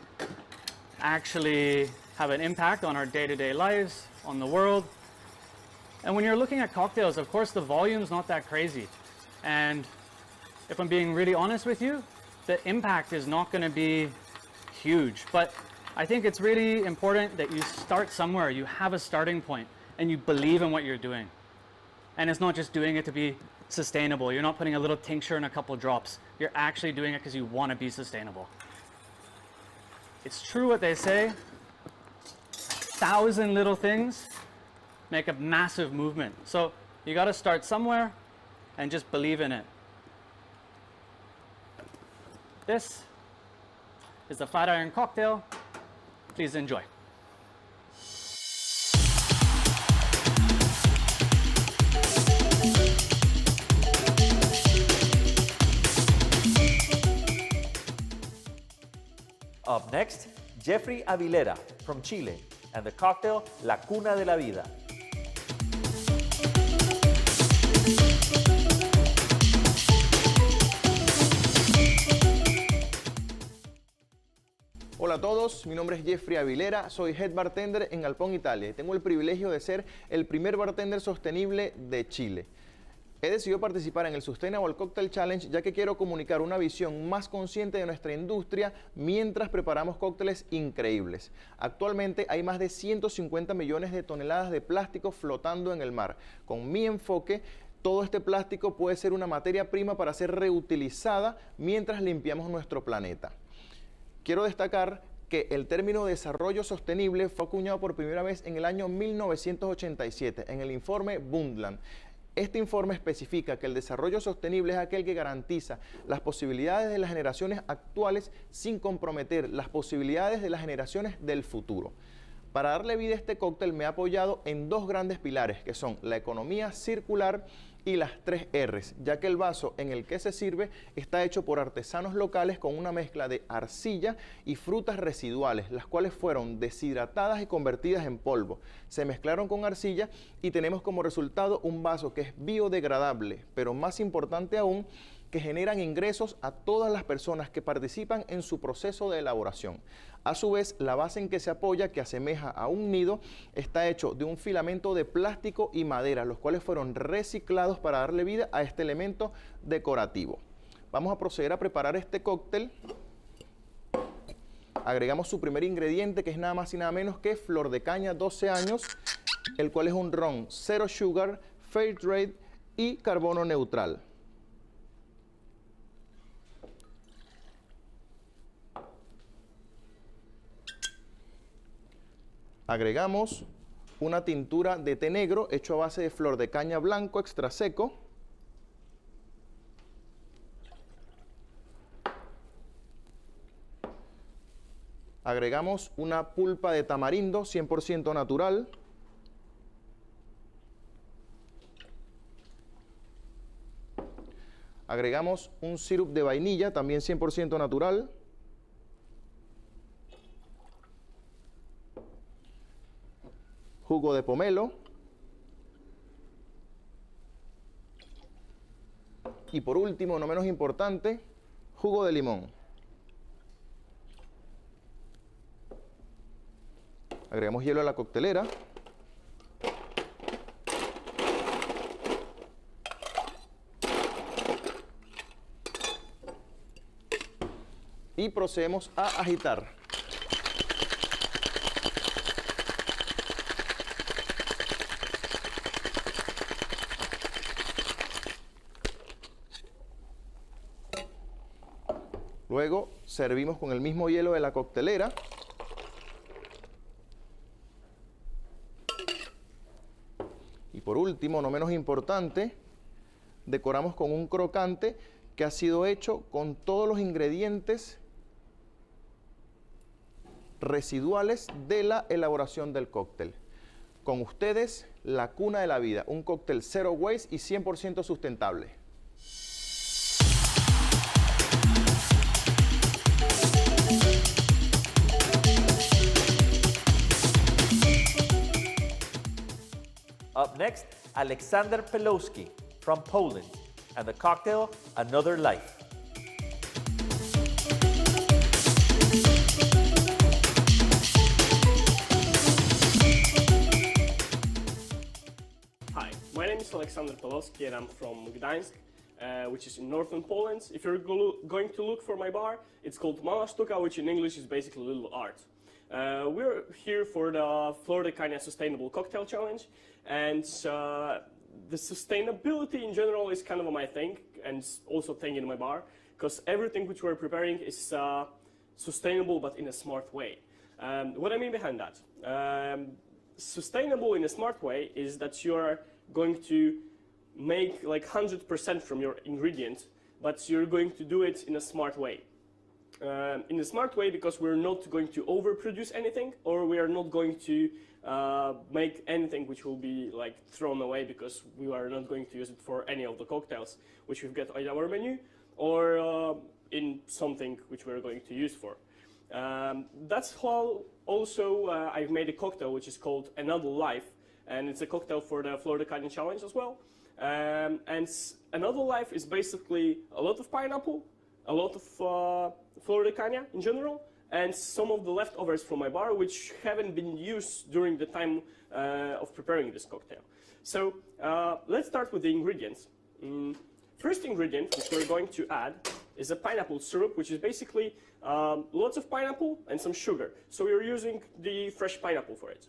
actually have an impact on our day-to-day lives, on the world? And when you're looking at cocktails, of course, the volume's not that crazy. And if I'm being really honest with you, the impact is not going to be huge. But I think it's really important that you start somewhere, you have a starting point, and you believe in what you're doing. And it's not just doing it to be sustainable. You're not putting a little tincture and a couple drops. You're actually doing it because you want to be sustainable. It's true what they say, 1,000 little things make a massive movement. So you got to start somewhere and just believe in it. This is the flat iron cocktail. Please enjoy. Up next, Jeffrey Avilera from Chile and the cocktail La Cuna de la Vida. Hola a todos, mi nombre es Jeffrey Avilera, soy Head Bartender en Galpón, Italia y tengo el privilegio de ser el primer bartender sostenible de Chile. He decidido participar en el Sustainable Cocktail Challenge ya que quiero comunicar una visión más consciente de nuestra industria mientras preparamos cócteles increíbles. Actualmente hay más de 150 millones de toneladas de plástico flotando en el mar. Con mi enfoque, todo este plástico puede ser una materia prima para ser reutilizada mientras limpiamos nuestro planeta. Quiero destacar que el término desarrollo sostenible fue acuñado por primera vez en el año 1987 en el informe Brundtland. Este informe especifica que el desarrollo sostenible es aquel que garantiza las posibilidades de las generaciones actuales sin comprometer las posibilidades de las generaciones del futuro. Para darle vida a este cóctel me he apoyado en dos grandes pilares que son la economía circular y las 3 R's, ya que el vaso en el que se sirve está hecho por artesanos locales con una mezcla de arcilla y frutas residuales, las cuales fueron deshidratadas y convertidas en polvo. Se mezclaron con arcilla y tenemos como resultado un vaso que es biodegradable, pero más importante aún, que generan ingresos a todas las personas que participan en su proceso de elaboración. A su vez, la base en que se apoya, que asemeja a un nido, está hecho de un filamento de plástico y madera, los cuales fueron reciclados para darle vida a este elemento decorativo. Vamos a proceder a preparar este cóctel. Agregamos su primer ingrediente, que es nada más y nada menos que flor de caña 12 años, el cual es un ron zero sugar, fair trade y carbono neutral. Agregamos una tintura de té negro hecho a base de flor de caña blanco extra seco. Agregamos una pulpa de tamarindo 100% natural. Agregamos un sirope de vainilla también 100% natural. Jugo de pomelo y por último, no menos importante, jugo de limón. Agregamos hielo a la coctelera. Y procedemos a agitar. Luego servimos con el mismo hielo de la coctelera. Y por último, no menos importante, decoramos con un crocante que ha sido hecho con todos los ingredientes residuales de la elaboración del cóctel. Con ustedes, La Cuna de la Vida, un cóctel zero waste y 100% sustentable. Up next, Alexander Pelosky from Poland and the cocktail Another Life. Hi, my name is Alexander Pelosky and I'm from Gdańsk, which is in northern Poland. If you're going to look for my bar, it's called Mała Sztuka, which in English is basically little art. We're here for the Flora Cordial Sustainable Cocktail Challenge, and the sustainability in general is kind of my thing, and also thing in my bar, because everything which we're preparing is sustainable but in a smart way. What I mean behind that? Sustainable in a smart way is that you're going to make like 100% from your ingredient, but you're going to do it in a smart way. In a smart way because we're not going to overproduce anything, or we are not going to make anything which will be like thrown away because we are not going to use it for any of the cocktails which we've got on our menu, or in something which we're going to use for. That's how also I've made a cocktail which is called Another Life, and it's a cocktail for the Flora Cordial challenge as well. And Another Life is basically a lot of pineapple, a lot of Flora Cordial in general, and some of the leftovers from my bar which haven't been used during the time of preparing this cocktail. So let's start with the ingredients. First ingredient which we're going to add is a pineapple syrup, which is basically lots of pineapple and some sugar. So we're using the fresh pineapple for it.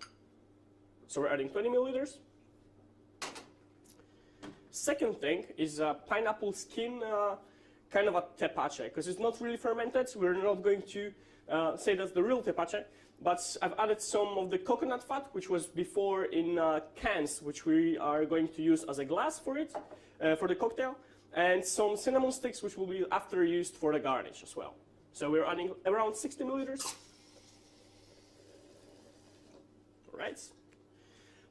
So we're adding 20 milliliters. Second thing is pineapple skin, kind of a tepache, because it's not really fermented. We're not going to say that's the real tepache, but I've added some of the coconut fat, which was before in cans, which we are going to use as a glass for it, for the cocktail, and some cinnamon sticks, which will be after used for the garnish as well. So we're adding around 60 milliliters. All right.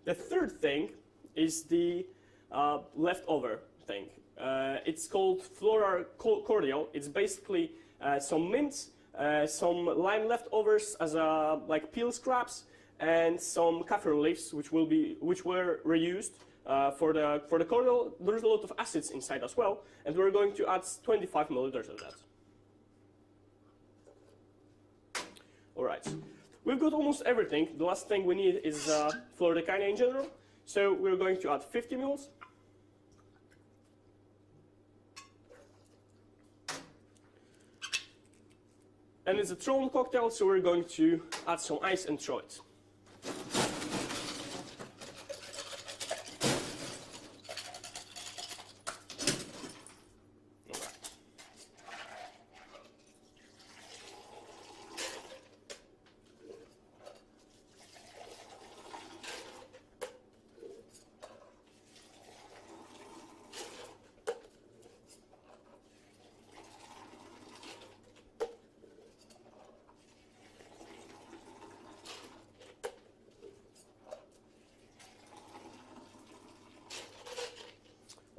The third thing is the leftover thing. It's called Flora Cordial. It's basically some mint, some lime leftovers as like peel scraps, and some kaffir leaves, which were reused for the cordial. There's a lot of acids inside as well, and we're going to add 25 milliliters of that. All right, we've got almost everything. The last thing we need is Flora Cordial in general. So we're going to add 50 mils. And it's a thrown cocktail, so we're going to add some ice and throw it.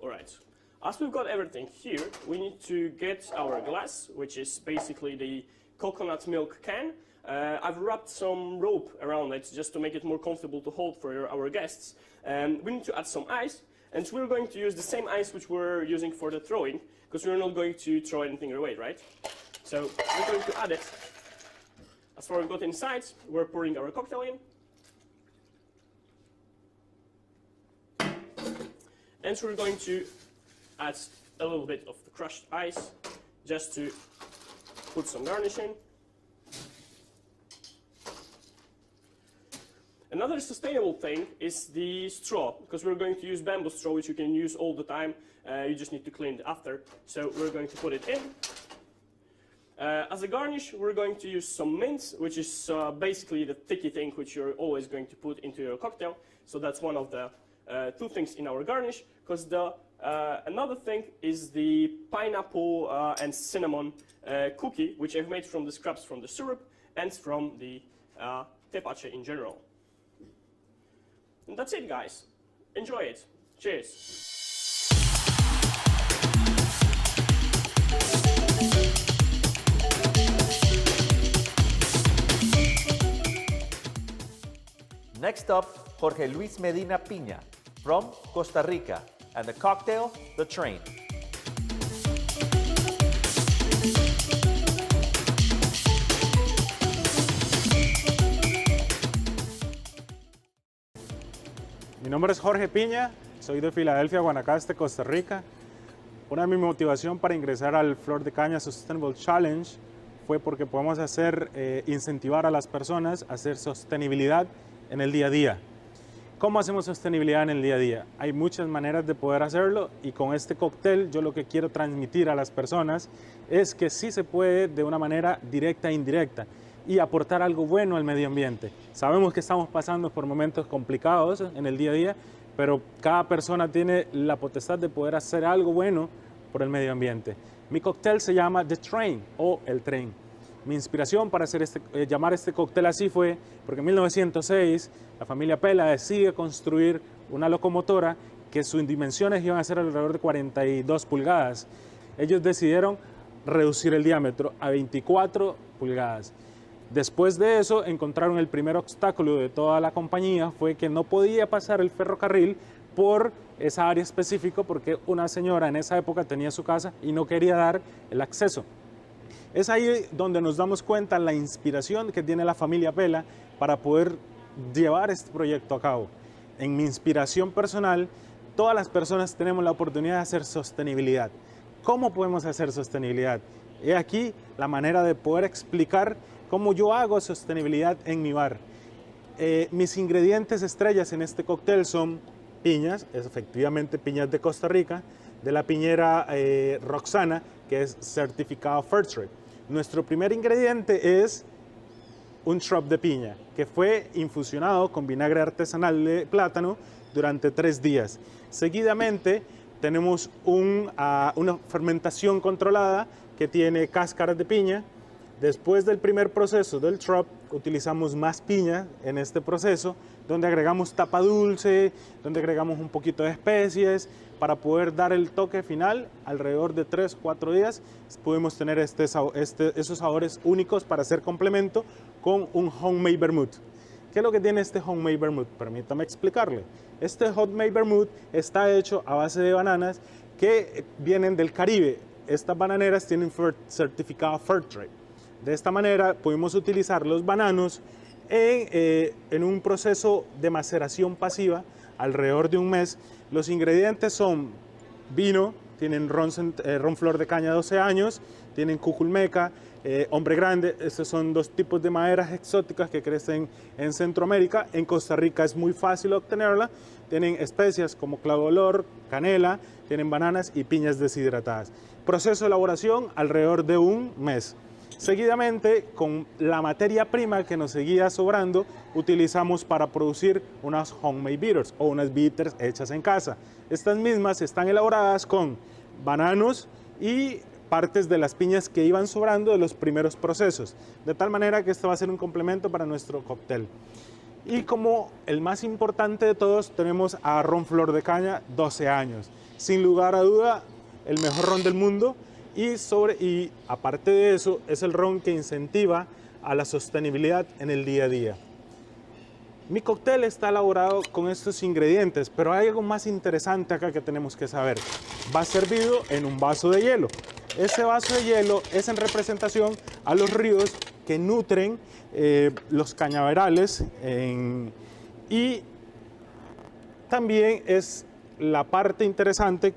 Alright, as we've got everything here, we need to get our glass, which is basically the coconut milk can. I've wrapped some rope around it just to make it more comfortable to hold for our guests. We need to add some ice, and we're going to use the same ice which we're using for the throwing, because we're not going to throw anything away, right? So we're going to add it. As far as we've got inside, we're pouring our cocktail in. And so we're going to add a little bit of the crushed ice just to put some garnish in. Another sustainable thing is the straw, because we're going to use bamboo straw, which you can use all the time. You just need to clean it after. So we're going to put it in. As a garnish, we're going to use some mint, which is basically the thicky thing which you're always going to put into your cocktail. So that's one of the two things in our garnish, because another thing is the pineapple and cinnamon cookie, which I've made from the scraps from the syrup and from the tepache in general. And that's it, guys. Enjoy it. Cheers. Next up, Jorge Luis Medina Piña from Costa Rica, and the cocktail, The Train. Mi nombre es Jorge Piña, soy de Filadelfia, Guanacaste, Costa Rica. Una de mis motivaciones para ingresar al Flor de Caña Sustainable Challenge fue porque podemos incentivar a las personas a hacer sostenibilidad en el día a día. ¿Cómo hacemos sostenibilidad en el día a día? Hay muchas maneras de poder hacerlo y con este cóctel yo lo que quiero transmitir a las personas es que sí se puede de una manera directa e indirecta y aportar algo bueno al medio ambiente. Sabemos que estamos pasando por momentos complicados en el día a día, pero cada persona tiene la potestad de poder hacer algo bueno por el medio ambiente. Mi cóctel se llama The Train o El Tren. Mi inspiración para hacer llamar este cóctel así fue porque en 1906 la familia Pela decide construir una locomotora que sus dimensiones iban a ser alrededor de 42 pulgadas. Ellos decidieron reducir el diámetro a 24 pulgadas. Después de eso encontraron el primer obstáculo de toda la compañía, fue que no podía pasar el ferrocarril por esa área específica porque una señora en esa época tenía su casa y no quería dar el acceso. Es ahí donde nos damos cuenta la inspiración que tiene la familia Pela para poder llevar este proyecto a cabo. En mi inspiración personal, todas las personas tenemos la oportunidad de hacer sostenibilidad. ¿Cómo podemos hacer sostenibilidad? He aquí la manera de poder explicar cómo yo hago sostenibilidad en mi bar. Mis ingredientes estrellas en este cóctel son piñas, efectivamente piñas de Costa Rica, de la piñera Roxana, que es certificado Fairtrade. Nuestro primer ingrediente es un shrub de piña, que fue infusionado con vinagre artesanal de plátano durante 3 días. Seguidamente tenemos una fermentación controlada que tiene cáscaras de piña. Después del primer proceso del shrub, utilizamos más piña en este proceso, donde agregamos tapa dulce, donde agregamos un poquito de especies, para poder dar el toque final. Alrededor de 3 o 4 días pudimos tener esos sabores únicos para hacer complemento con un homemade vermouth. ¿Qué es lo que tiene este homemade vermouth? Permítame explicarle. Este homemade vermouth está hecho a base de bananas que vienen del Caribe. Estas bananeras tienen certificado Fairtrade. De esta manera pudimos utilizar los bananos en un proceso de maceración pasiva alrededor de un mes. Los ingredientes son vino, tienen ron flor de caña 12 años, tienen cuculmeca, hombre grande. Estos son 2 tipos de maderas exóticas que crecen en Centroamérica. En Costa Rica es muy fácil obtenerla. Tienen especias como clavo de olor, canela, tienen bananas y piñas deshidratadas. Proceso de elaboración alrededor de un mes. Seguidamente, con la materia prima que nos seguía sobrando, utilizamos para producir unas homemade bitters o unas bitters hechas en casa. Estas mismas están elaboradas con bananos y partes de las piñas que iban sobrando de los primeros procesos, de tal manera que esto va a ser un complemento para nuestro cóctel. Y como el más importante de todos, tenemos a ron flor de caña 12 años. Sin lugar a duda, el mejor ron del mundo. Y aparte de eso, es el ron que incentiva a la sostenibilidad en el día a día. Mi cóctel está elaborado con estos ingredientes, pero hay algo más interesante acá que tenemos que saber. Va servido en un vaso de hielo. Ese vaso de hielo es en representación a los ríos que nutren los cañaverales y también es la parte interesante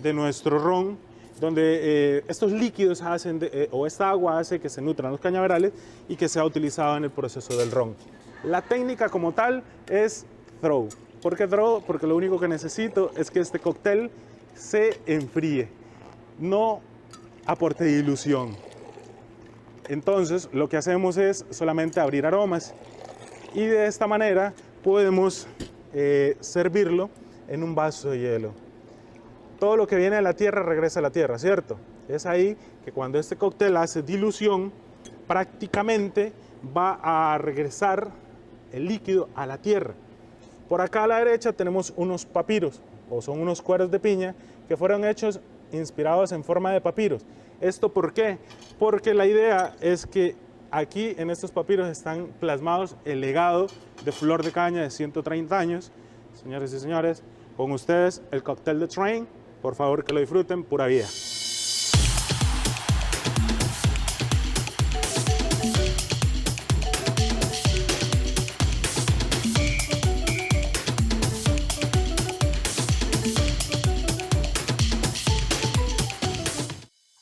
de nuestro ron, donde estos líquidos hacen, o esta agua hace que se nutran los cañaverales y que sea utilizado en el proceso del ron. La técnica como tal es throw. ¿Por qué throw? Porque lo único que necesito es que este cóctel se enfríe, no aporte dilución. Entonces lo que hacemos es solamente abrir aromas y de esta manera podemos servirlo en un vaso de hielo. Todo lo que viene de la tierra regresa a la tierra, ¿cierto? Es ahí que cuando este cóctel hace dilución, prácticamente va a regresar el líquido a la tierra. Por acá a la derecha tenemos unos papiros, o son unos cueros de piña, que fueron hechos inspirados en forma de papiros. ¿Esto por qué? Porque la idea es que aquí en estos papiros están plasmados el legado de Flor de Caña de 130 años. Señores y señores, con ustedes el cóctel de Train. Por favor, que lo disfruten, pura vida.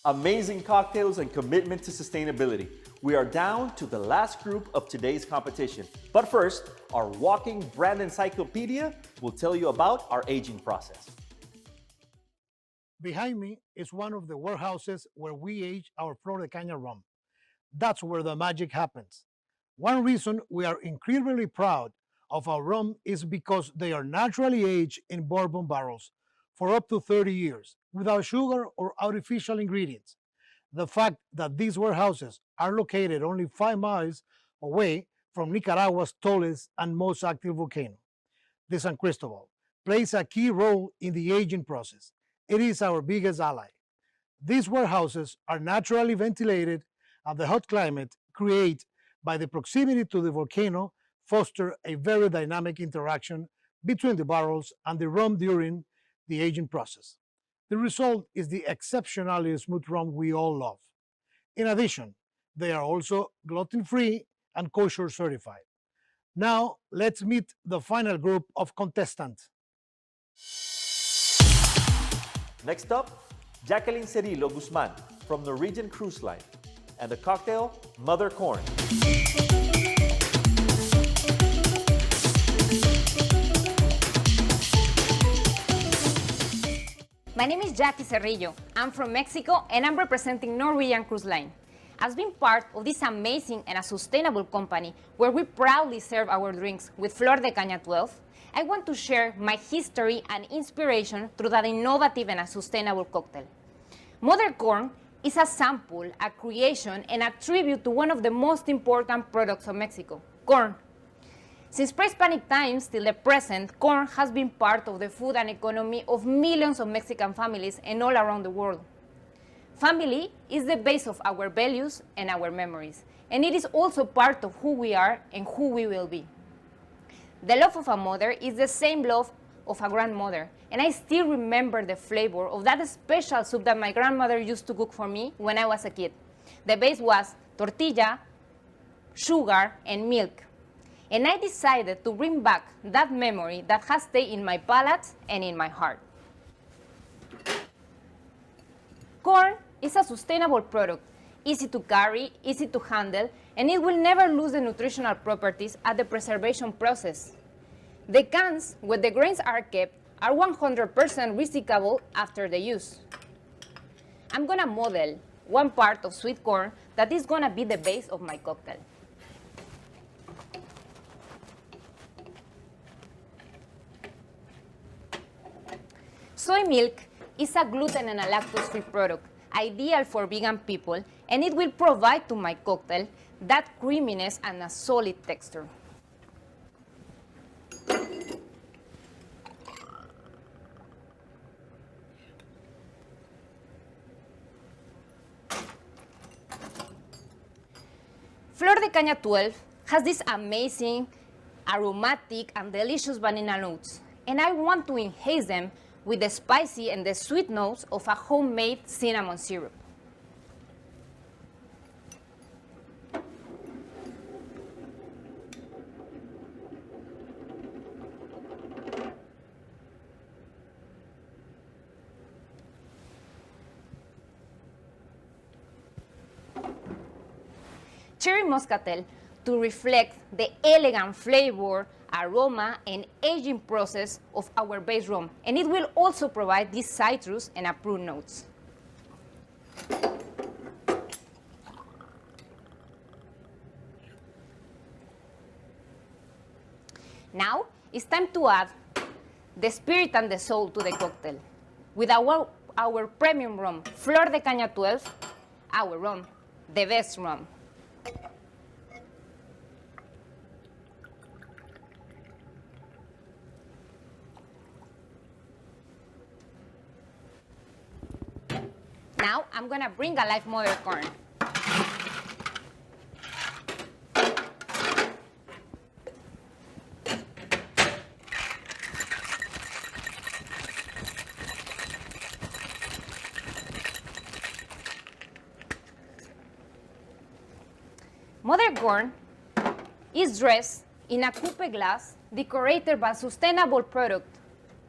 Amazing cocktails and commitment to sustainability. We are down to the last group of today's competition. But first, our walking brand encyclopedia will tell you about our aging process. Behind me is one of the warehouses where we age our Flor de Caña rum. That's where the magic happens. One reason we are incredibly proud of our rum is because they are naturally aged in bourbon barrels for up to 30 years without sugar or artificial ingredients. The fact that these warehouses are located only 5 miles away from Nicaragua's tallest and most active volcano, the San Cristobal, plays a key role in the aging process. It is our biggest ally. These warehouses are naturally ventilated, and the hot climate created by the proximity to the volcano foster a very dynamic interaction between the barrels and the rum during the aging process. The result is the exceptionally smooth rum we all love. In addition, they are also gluten-free and kosher certified. Now, let's meet the final group of contestants. Next up, Jacqueline Cerillo Guzman from Norwegian Cruise Line, and the cocktail, Mother Corn. My name is Jackie Cerrillo. I'm from Mexico and I'm representing Norwegian Cruise Line. As being part of this amazing and a sustainable company where we proudly serve our drinks with Flor de Caña 12, I want to share my history and inspiration through that innovative and a sustainable cocktail. Mother Corn is a sample, a creation, and a tribute to one of the most important products of Mexico, corn. Since pre-Hispanic times till the present, corn has been part of the food and economy of millions of Mexican families and all around the world. Family is the base of our values and our memories, and it is also part of who we are and who we will be. The love of a mother is the same love of a grandmother, and I still remember the flavor of that special soup that my grandmother used to cook for me when I was a kid. The base was tortilla, sugar, and milk. And I decided to bring back that memory that has stayed in my palate and in my heart. Corn is a sustainable product, easy to carry, easy to handle, and it will never lose the nutritional properties at the preservation process. The cans where the grains are kept are 100% recyclable after the use. I'm gonna model one part of sweet corn that is gonna be the base of my cocktail. Soy milk is a gluten and a lactose-free product, ideal for vegan people, and it will provide to my cocktail that creaminess and a solid texture. Flor de Caña 12 has this amazing, aromatic, and delicious vanilla notes, and I want to enhance them with the spicy and the sweet notes of a homemade cinnamon syrup. Cherry muscatel to reflect the elegant flavor, aroma, and aging process of our base rum, and it will also provide these citrus and prune notes. Now it's time to add the spirit and the soul to the cocktail. With our premium rum, Flor de Caña 12, our rum, the best rum. Now I'm gonna bring alive mother corn. Mother corn is dressed in a coupe glass decorated by sustainable product,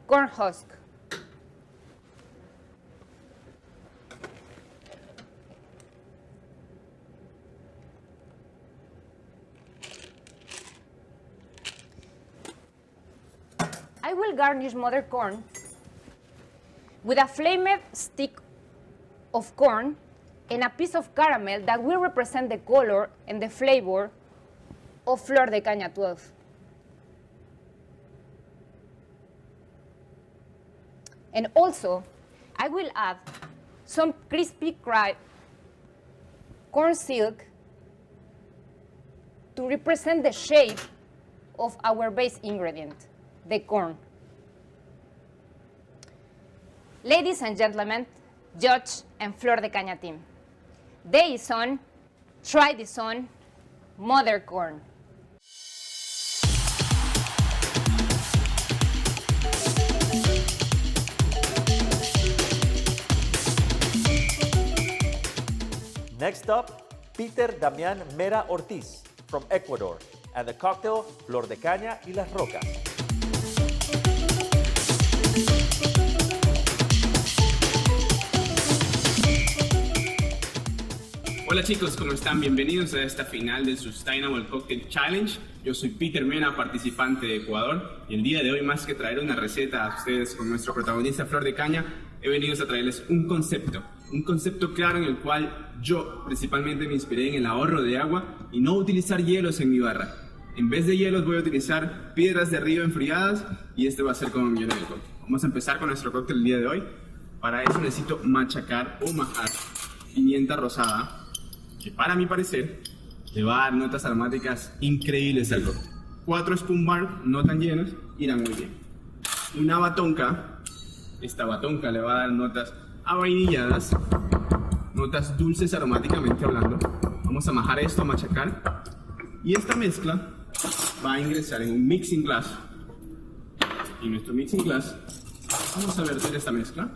corn husk. will garnish mother corn with a flamed stick of corn and a piece of caramel that will represent the color and the flavor of Flor de Caña 12. And also, I will add some crispy corn silk to represent the shape of our base ingredient, the corn. Ladies and gentlemen, Judge and Flor de Caña team, day is on, try this on, mother corn. Next up, Peter Damián Mera Ortiz from Ecuador, and the cocktail Flor de Caña y las Rocas. Hola chicos, ¿cómo están? Bienvenidos a esta final del Sustainable Cocktail Challenge. Yo soy Peter Mena, participante de Ecuador, y el día de hoy, más que traer una receta a ustedes con nuestro protagonista Flor de Caña, he venido a traerles un concepto claro en el cual yo principalmente me inspiré en el ahorro de agua y no utilizar hielos en mi barra. En vez de hielos voy a utilizar piedras de río enfriadas y este va a ser como mi el cóctel. Vamos a empezar con nuestro cóctel el día de hoy. Para eso necesito machacar o majar pimienta rosada, que para mi parecer le va a dar notas aromáticas increíbles al cóctel. 4 spoon bar no tan llenos irán muy bien. Una batonca, esta batonca le va a dar notas avainilladas, notas dulces aromáticamente hablando. Vamos a majar esto, a machacar, y esta mezcla va a ingresar en un mixing glass. En nuestro mixing glass vamos a verter esta mezcla.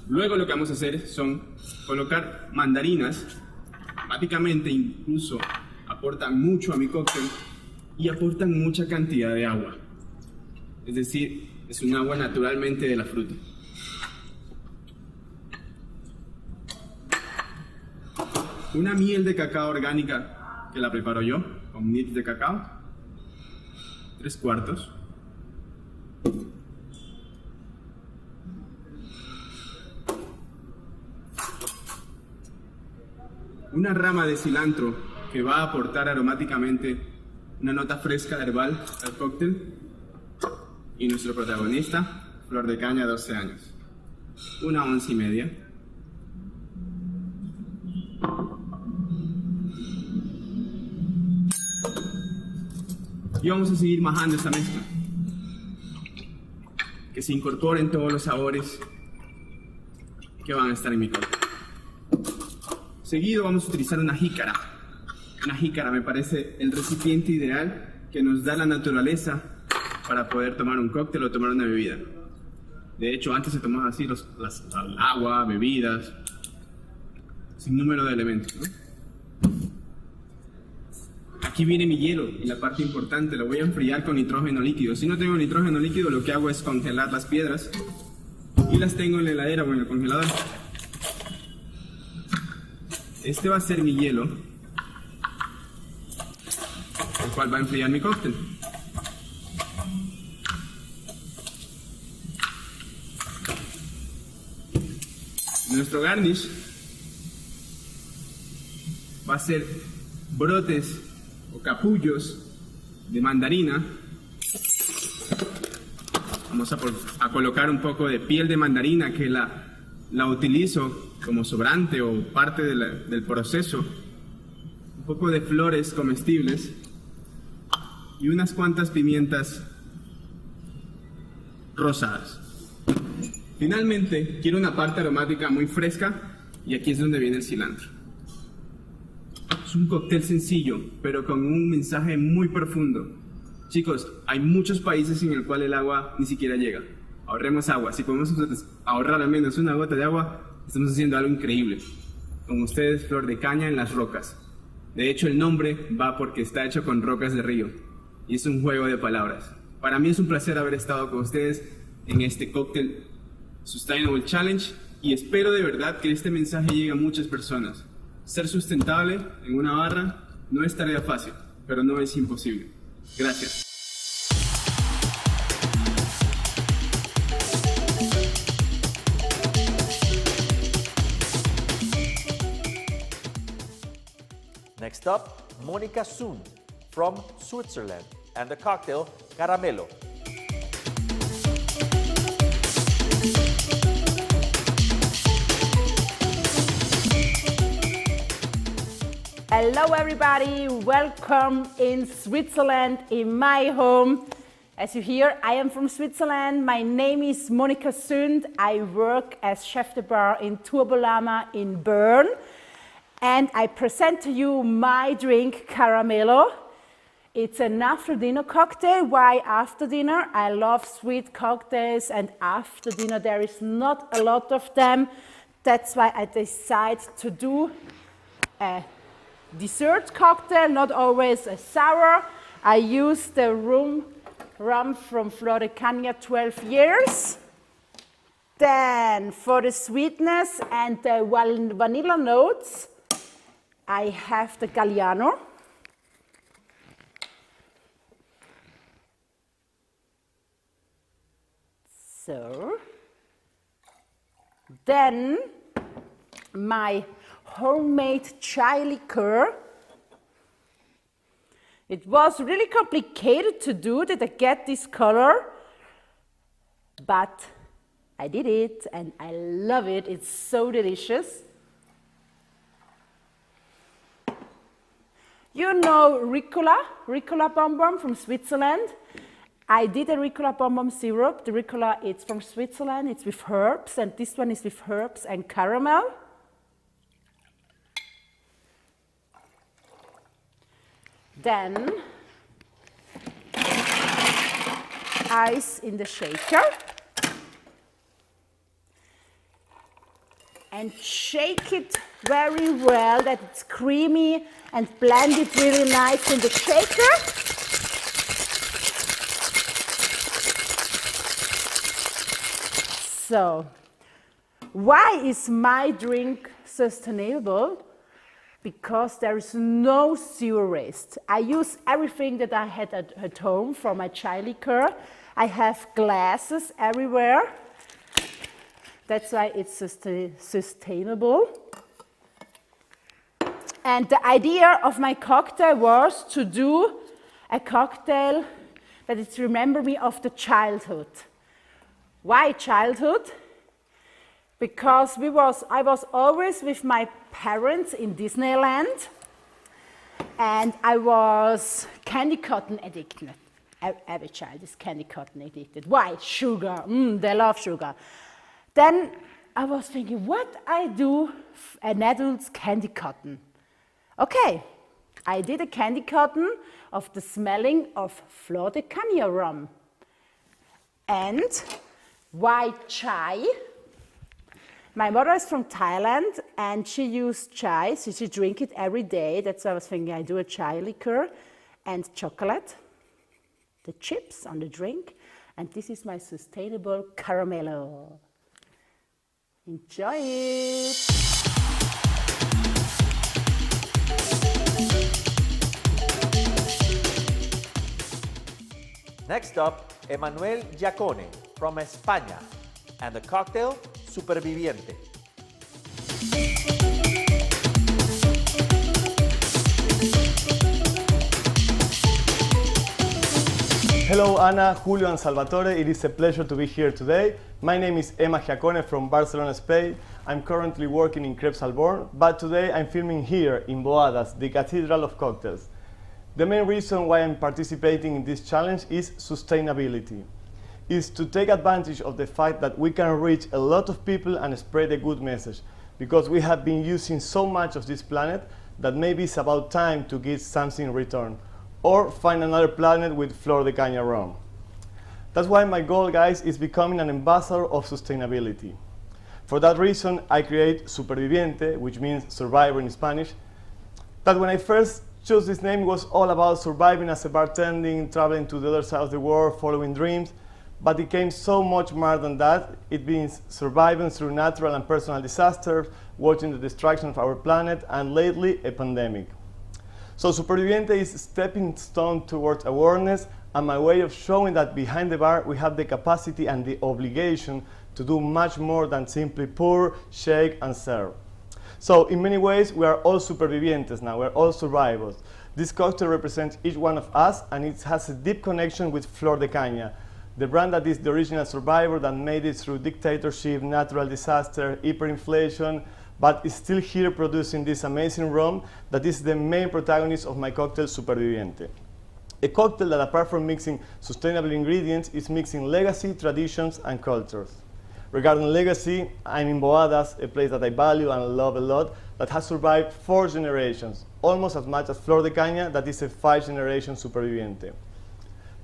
Luego lo que vamos a hacer son colocar mandarinas. Aromáticamente incluso aportan mucho a mi cóctel y aportan mucha cantidad de agua. Es decir, es un agua naturalmente de la fruta. Una miel de cacao orgánica que la preparo yo con nibs de cacao, 3/4. Una rama de cilantro que va a aportar aromáticamente una nota fresca herbal al cóctel. Y nuestro protagonista, Flor de Caña, 12 años. 1 onza y media. Y vamos a seguir majando esta mezcla. Que se incorporen todos los sabores que van a estar en mi cóctel. Seguido vamos a utilizar una jícara. Una jícara me parece el recipiente ideal que nos da la naturaleza para poder tomar un cóctel o tomar una bebida. De hecho, antes se tomaban así el agua, bebidas, sin número de elementos, ¿no? Aquí viene mi hielo y la parte importante, lo voy a enfriar con nitrógeno líquido. Si no tengo nitrógeno líquido, lo que hago es congelar las piedras y las tengo en la heladera o en el congelador. Este va a ser mi hielo, el cual va a enfriar mi cóctel. Nuestro garnish va a ser brotes o capullos de mandarina. Vamos a colocar un poco de piel de mandarina que la utilizo como sobrante o parte del proceso. Un poco de flores comestibles y unas cuantas pimientas rosadas. Finalmente, quiero una parte aromática muy fresca y aquí es donde viene el cilantro. Es un cóctel sencillo, pero con un mensaje muy profundo. Chicos, hay muchos países en el cual el agua ni siquiera llega. Ahorremos agua. Si podemos ahorrar al menos una gota de agua, estamos haciendo algo increíble. Con ustedes, Flor de Caña en las Rocas. De hecho, el nombre va porque está hecho con rocas de río. Y es un juego de palabras. Para mí es un placer haber estado con ustedes en este cóctel Sustainable Challenge y espero de verdad que este mensaje llegue a muchas personas. Ser sustentable en una barra no es tarea fácil. pero no es imposible. Gracias. Next up, Monica Sund from Switzerland and the cocktail Caramelo. Hello everybody, welcome in Switzerland, in my home. As you hear, I am from Switzerland. My name is Monica Sund. I work as chef de bar in Turbolama in Bern. And I present to you my drink, Caramelo. It's an after-dinner cocktail. Why after dinner? I love sweet cocktails, and after dinner there is not a lot of them. That's why I decided to do a dessert cocktail, not always a sour. I use the rum from Flora Cordial 12 years. Then for the sweetness and the vanilla notes, I have the Galliano. So, then my homemade chai liqueur. It was really complicated to do to get this color, but I did it and I love it. It's so delicious. You know Ricola bonbon from Switzerland. I did a Ricola bonbon syrup. The Ricola, it's from Switzerland. It's with herbs, and this one is with herbs and caramel. Then ice in the shaker. And shake it very well, that it's creamy, and blend it really nice in the shaker. So, why is my drink sustainable? Because there is no sewer waste. I use everything that I had at home for my chai liqueur. I have glasses everywhere. That's why it's sustainable. And the idea of my cocktail was to do a cocktail that is remember me of the childhood. Why childhood? Because I was always with my parents in Disneyland, and I was candy cotton addicted. Every child is candy cotton addicted. Why? Sugar. They love sugar. Then I was thinking, what I do an adult's candy cotton? Okay, I did a candy cotton of the smelling of Flora Cordial rum. And white chai. My mother is from Thailand, and she used chai, so she drink it every day. That's why I was thinking I do a chai liqueur and chocolate, the chips on the drink. And this is my sustainable Caramelo. Enjoy it! Next up, Emanuel Giacone from España and the cocktail Superviviente. Hello Ana, Julio and Salvatore, it is a pleasure to be here today. My name is Emma Giacone from Barcelona, Spain. I'm currently working in Crepes Alborn, but today I'm filming here in Boadas, the Cathedral of Cocktails. The main reason why I'm participating in this challenge is sustainability. It's to take advantage of the fact that we can reach a lot of people and spread a good message, because we have been using so much of this planet that maybe it's about time to get something in return, or find another planet with Flora Cordial rum. That's why my goal, guys, is becoming an ambassador of sustainability. For that reason, I create Superviviente, which means survivor in Spanish. That when I first chose this name, it was all about surviving as a bartending, traveling to the other side of the world, following dreams. But it came so much more than that. It means surviving through natural and personal disasters, watching the destruction of our planet, and lately, a pandemic. So Superviviente is a stepping stone towards awareness and my way of showing that behind the bar we have the capacity and the obligation to do much more than simply pour, shake and serve. So in many ways we are all supervivientes now, we're all survivors. This cocktail represents each one of us and it has a deep connection with Flor de Caña, the brand that is the original survivor that made it through dictatorship, natural disaster, hyperinflation, but is still here producing this amazing rum that is the main protagonist of my cocktail Superviviente. A cocktail that apart from mixing sustainable ingredients is mixing legacy, traditions and cultures. Regarding legacy, I'm in Boadas, a place that I value and love a lot, that has survived 4 generations, almost as much as Flor de Caña, that is a 5th-generation Superviviente.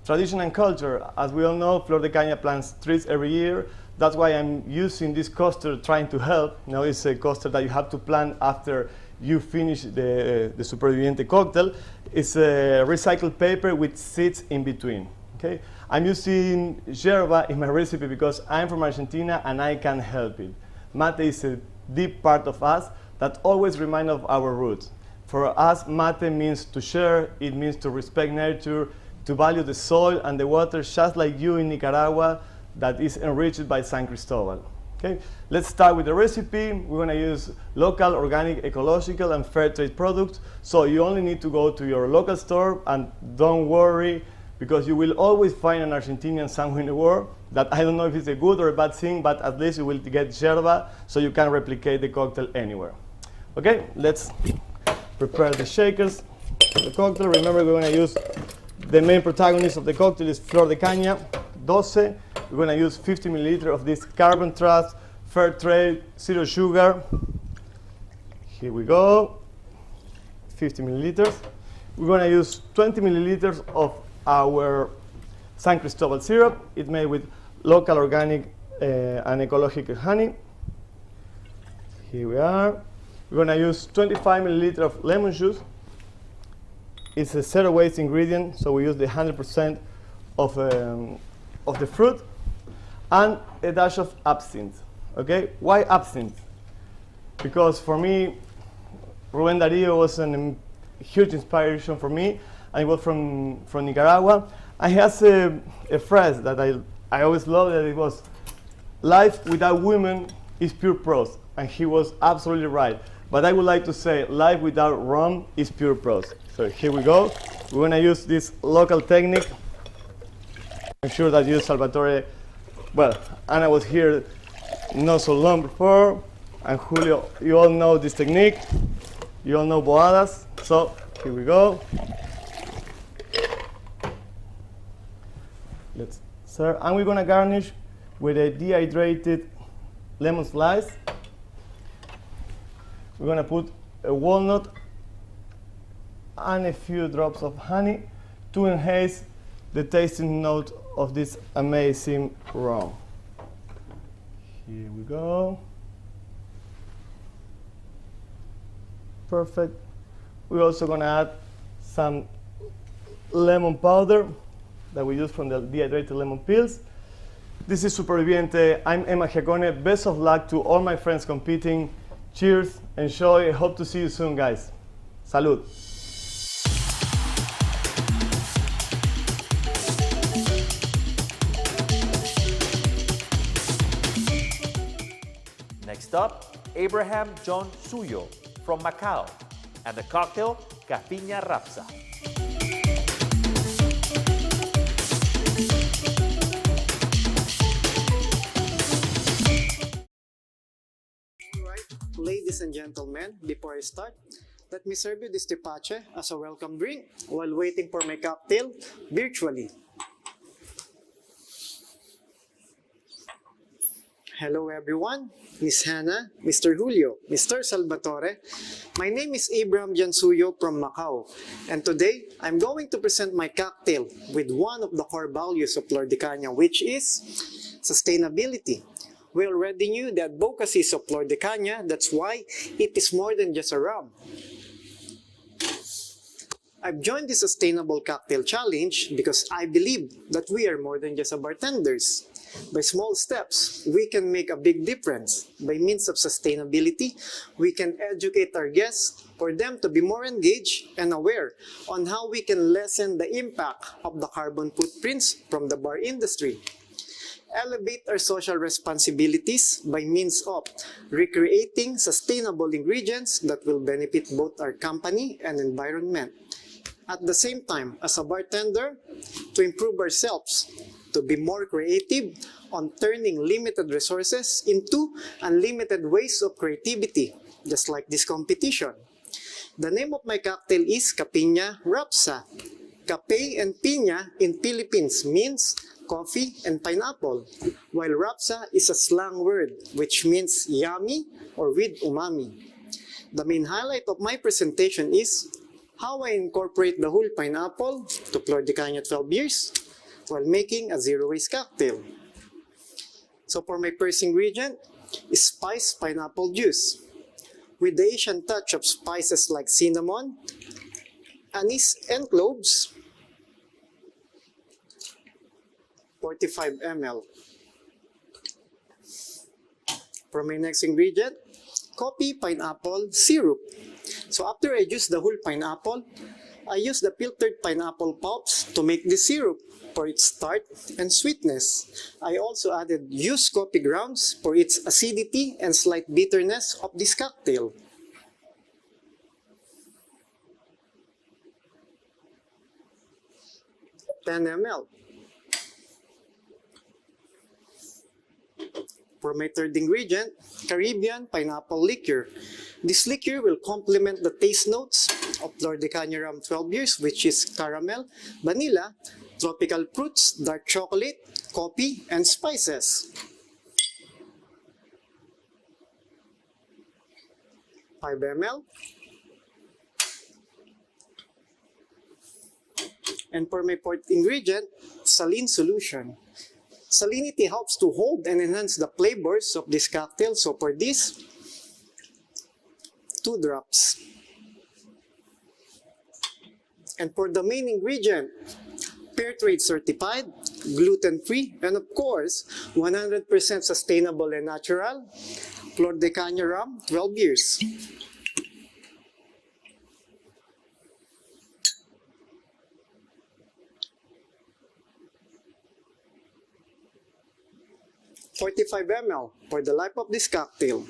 Tradition and culture, as we all know, Flor de Caña plants trees every year. That's why I'm using this coaster trying to help. You know, it's a coaster that you have to plant after you finish the Superviviente cocktail. It's a recycled paper with seeds in between. Okay? I'm using yerba in my recipe because I'm from Argentina and I can't help it. Mate is a deep part of us that always reminds of our roots. For us, mate means to share, it means to respect nature, to value the soil and the water, just like you in Nicaragua, that is enriched by San Cristobal. Okay? Let's start with the recipe. We're going to use local, organic, ecological, and fair trade products. So you only need to go to your local store and don't worry, because you will always find an Argentinian somewhere in the world that I don't know if it's a good or a bad thing, but at least you will get yerba so you can replicate the cocktail anywhere. Okay, let's prepare the shakers for the cocktail. Remember, we're going to use the main protagonist of the cocktail is Flor de Caña, 12. We're going to use 50 milliliters of this Carbon Trust, Fair Trade, Zero Sugar. Here we go, 50 milliliters. We're going to use 20 milliliters of our San Cristobal syrup. It's made with local, organic, and ecological honey. Here we are. We're going to use 25 milliliters of lemon juice. It's a zero waste ingredient, so we use the 100% of the fruit, and a dash of absinthe. Okay, why absinthe? Because for me, Rubén Darío was a huge inspiration for me. I was from Nicaragua. And he has a phrase that I always loved, that it was, life without women is pure prose. And he was absolutely right. But I would like to say, life without rum is pure prose. So here we go. We're going to use this local technique. I'm sure that you, Salvatore, well, Anna was here not so long before. And Julio, you all know this technique. You all know Boadas. So here we go. Let's serve. And we're going to garnish with a dehydrated lemon slice. We're going to put a walnut and a few drops of honey to enhance the tasting note of this amazing rum. Here we go. Perfect. We're also going to add some lemon powder that we use from the dehydrated lemon peels. This is Superviviente. I'm Emma Giacone. Best of luck to all my friends competing. Cheers, enjoy. Hope to see you soon, guys. Salud. Next up, Abraham John Suyo from Macau, and the cocktail Capiña Rapsa. Ladies and gentlemen, before I start, let me serve you this tepache as a welcome drink while waiting for my cocktail virtually. Hello everyone, Miss Hannah, Mr. Julio, Mr. Salvatore. My name is Abraham Jansuyo from Macau, and today I'm going to present my cocktail with one of the core values of Flor de Caña, which is sustainability. We already knew the advocacies of Flor de Caña, that's why it is more than just a rum. I've joined the Sustainable Cocktail Challenge because I believe that we are more than just a bartenders. By small steps, we can make a big difference. By means of sustainability, we can educate our guests for them to be more engaged and aware on how we can lessen the impact of the carbon footprints from the bar industry. Elevate our social responsibilities by means of recreating sustainable ingredients that will benefit both our company and environment. At the same time, as a bartender, to improve ourselves, to be more creative on turning limited resources into unlimited ways of creativity, just like this competition. The name of my cocktail is Capiña Rapsa. Cape and piña in Philippines means coffee and pineapple, while rapsa is a slang word which means yummy or with umami. The main highlight of my presentation is how I incorporate the whole pineapple to Flor de Caña 12 years while making a zero-waste cocktail. So for my first ingredient is spiced pineapple juice with the Asian touch of spices like cinnamon, anise, and cloves. 45 ml. For my next ingredient, coffee pineapple syrup. So after I juice the whole pineapple, I use the filtered pineapple pulps to make the syrup for its tart and sweetness. I also added used coffee grounds for its acidity and slight bitterness of this cocktail. (10 ml). For my third ingredient, Caribbean pineapple liqueur. This liqueur will complement the taste notes of Flor de Caña Rum 12 years, which is caramel, vanilla, tropical fruits, dark chocolate, coffee, and spices. 5 ml. And for my fourth ingredient, saline solution. Salinity helps to hold and enhance the flavors of this cocktail. So for this, 2 drops. And for the main ingredient, Fair Trade certified, gluten-free, and of course, 100% sustainable and natural, Flor de Caña Rum 12 years. (45 ml) for the life of this cocktail.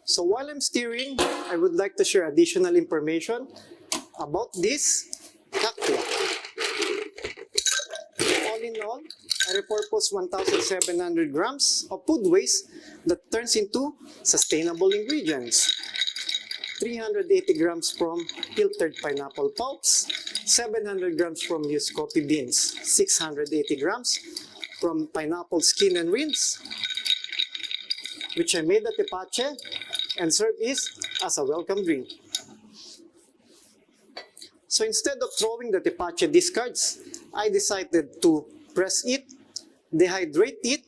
So while I'm stirring, I would like to share additional information about this cocktail. All in all, I repurpose 1,700 grams of food waste that turns into sustainable ingredients. 380 grams from filtered pineapple pulps, 700 grams from used coffee beans, 680 grams from pineapple skin and rinse, which I made at tepache and serve is as a welcome drink. So instead of throwing the tepache discards, I decided to press it, dehydrate it,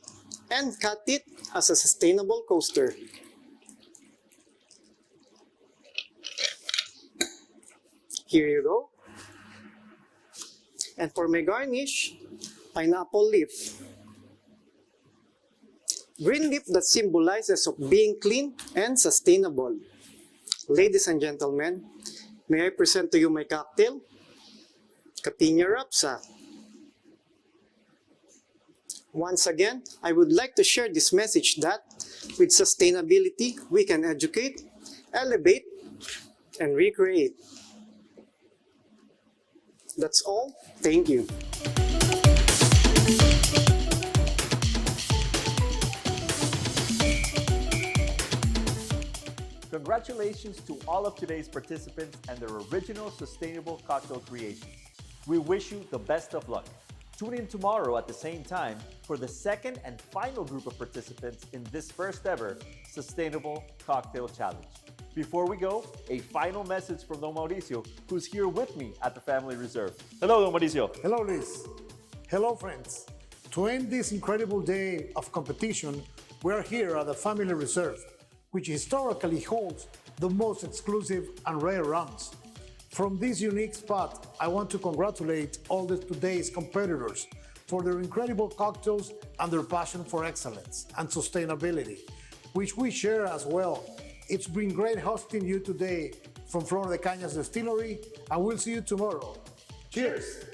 and cut it as a sustainable coaster. Here you go. And for my garnish, pineapple leaf. Green leaf that symbolizes of being clean and sustainable. Ladies and gentlemen, may I present to you my cocktail, Capiña Rapsa. Once again, I would like to share this message that with sustainability, we can educate, elevate, and recreate. That's all. Thank you. Congratulations to all of today's participants and their original sustainable cocktail creations. We wish you the best of luck. Tune in tomorrow at the same time for the second and final group of participants in this first ever Sustainable Cocktail Challenge. Before we go, a final message from Don Mauricio, who's here with me at the Family Reserve. Hello, Don Mauricio. Hello, Luis. Hello, friends. To end this incredible day of competition, we are here at the Family Reserve, which historically holds the most exclusive and rare rums. From this unique spot, I want to congratulate all today's competitors for their incredible cocktails and their passion for excellence and sustainability, which we share as well. It's been great hosting you today from Flora de Cañas Distillery, and we'll see you tomorrow. Cheers!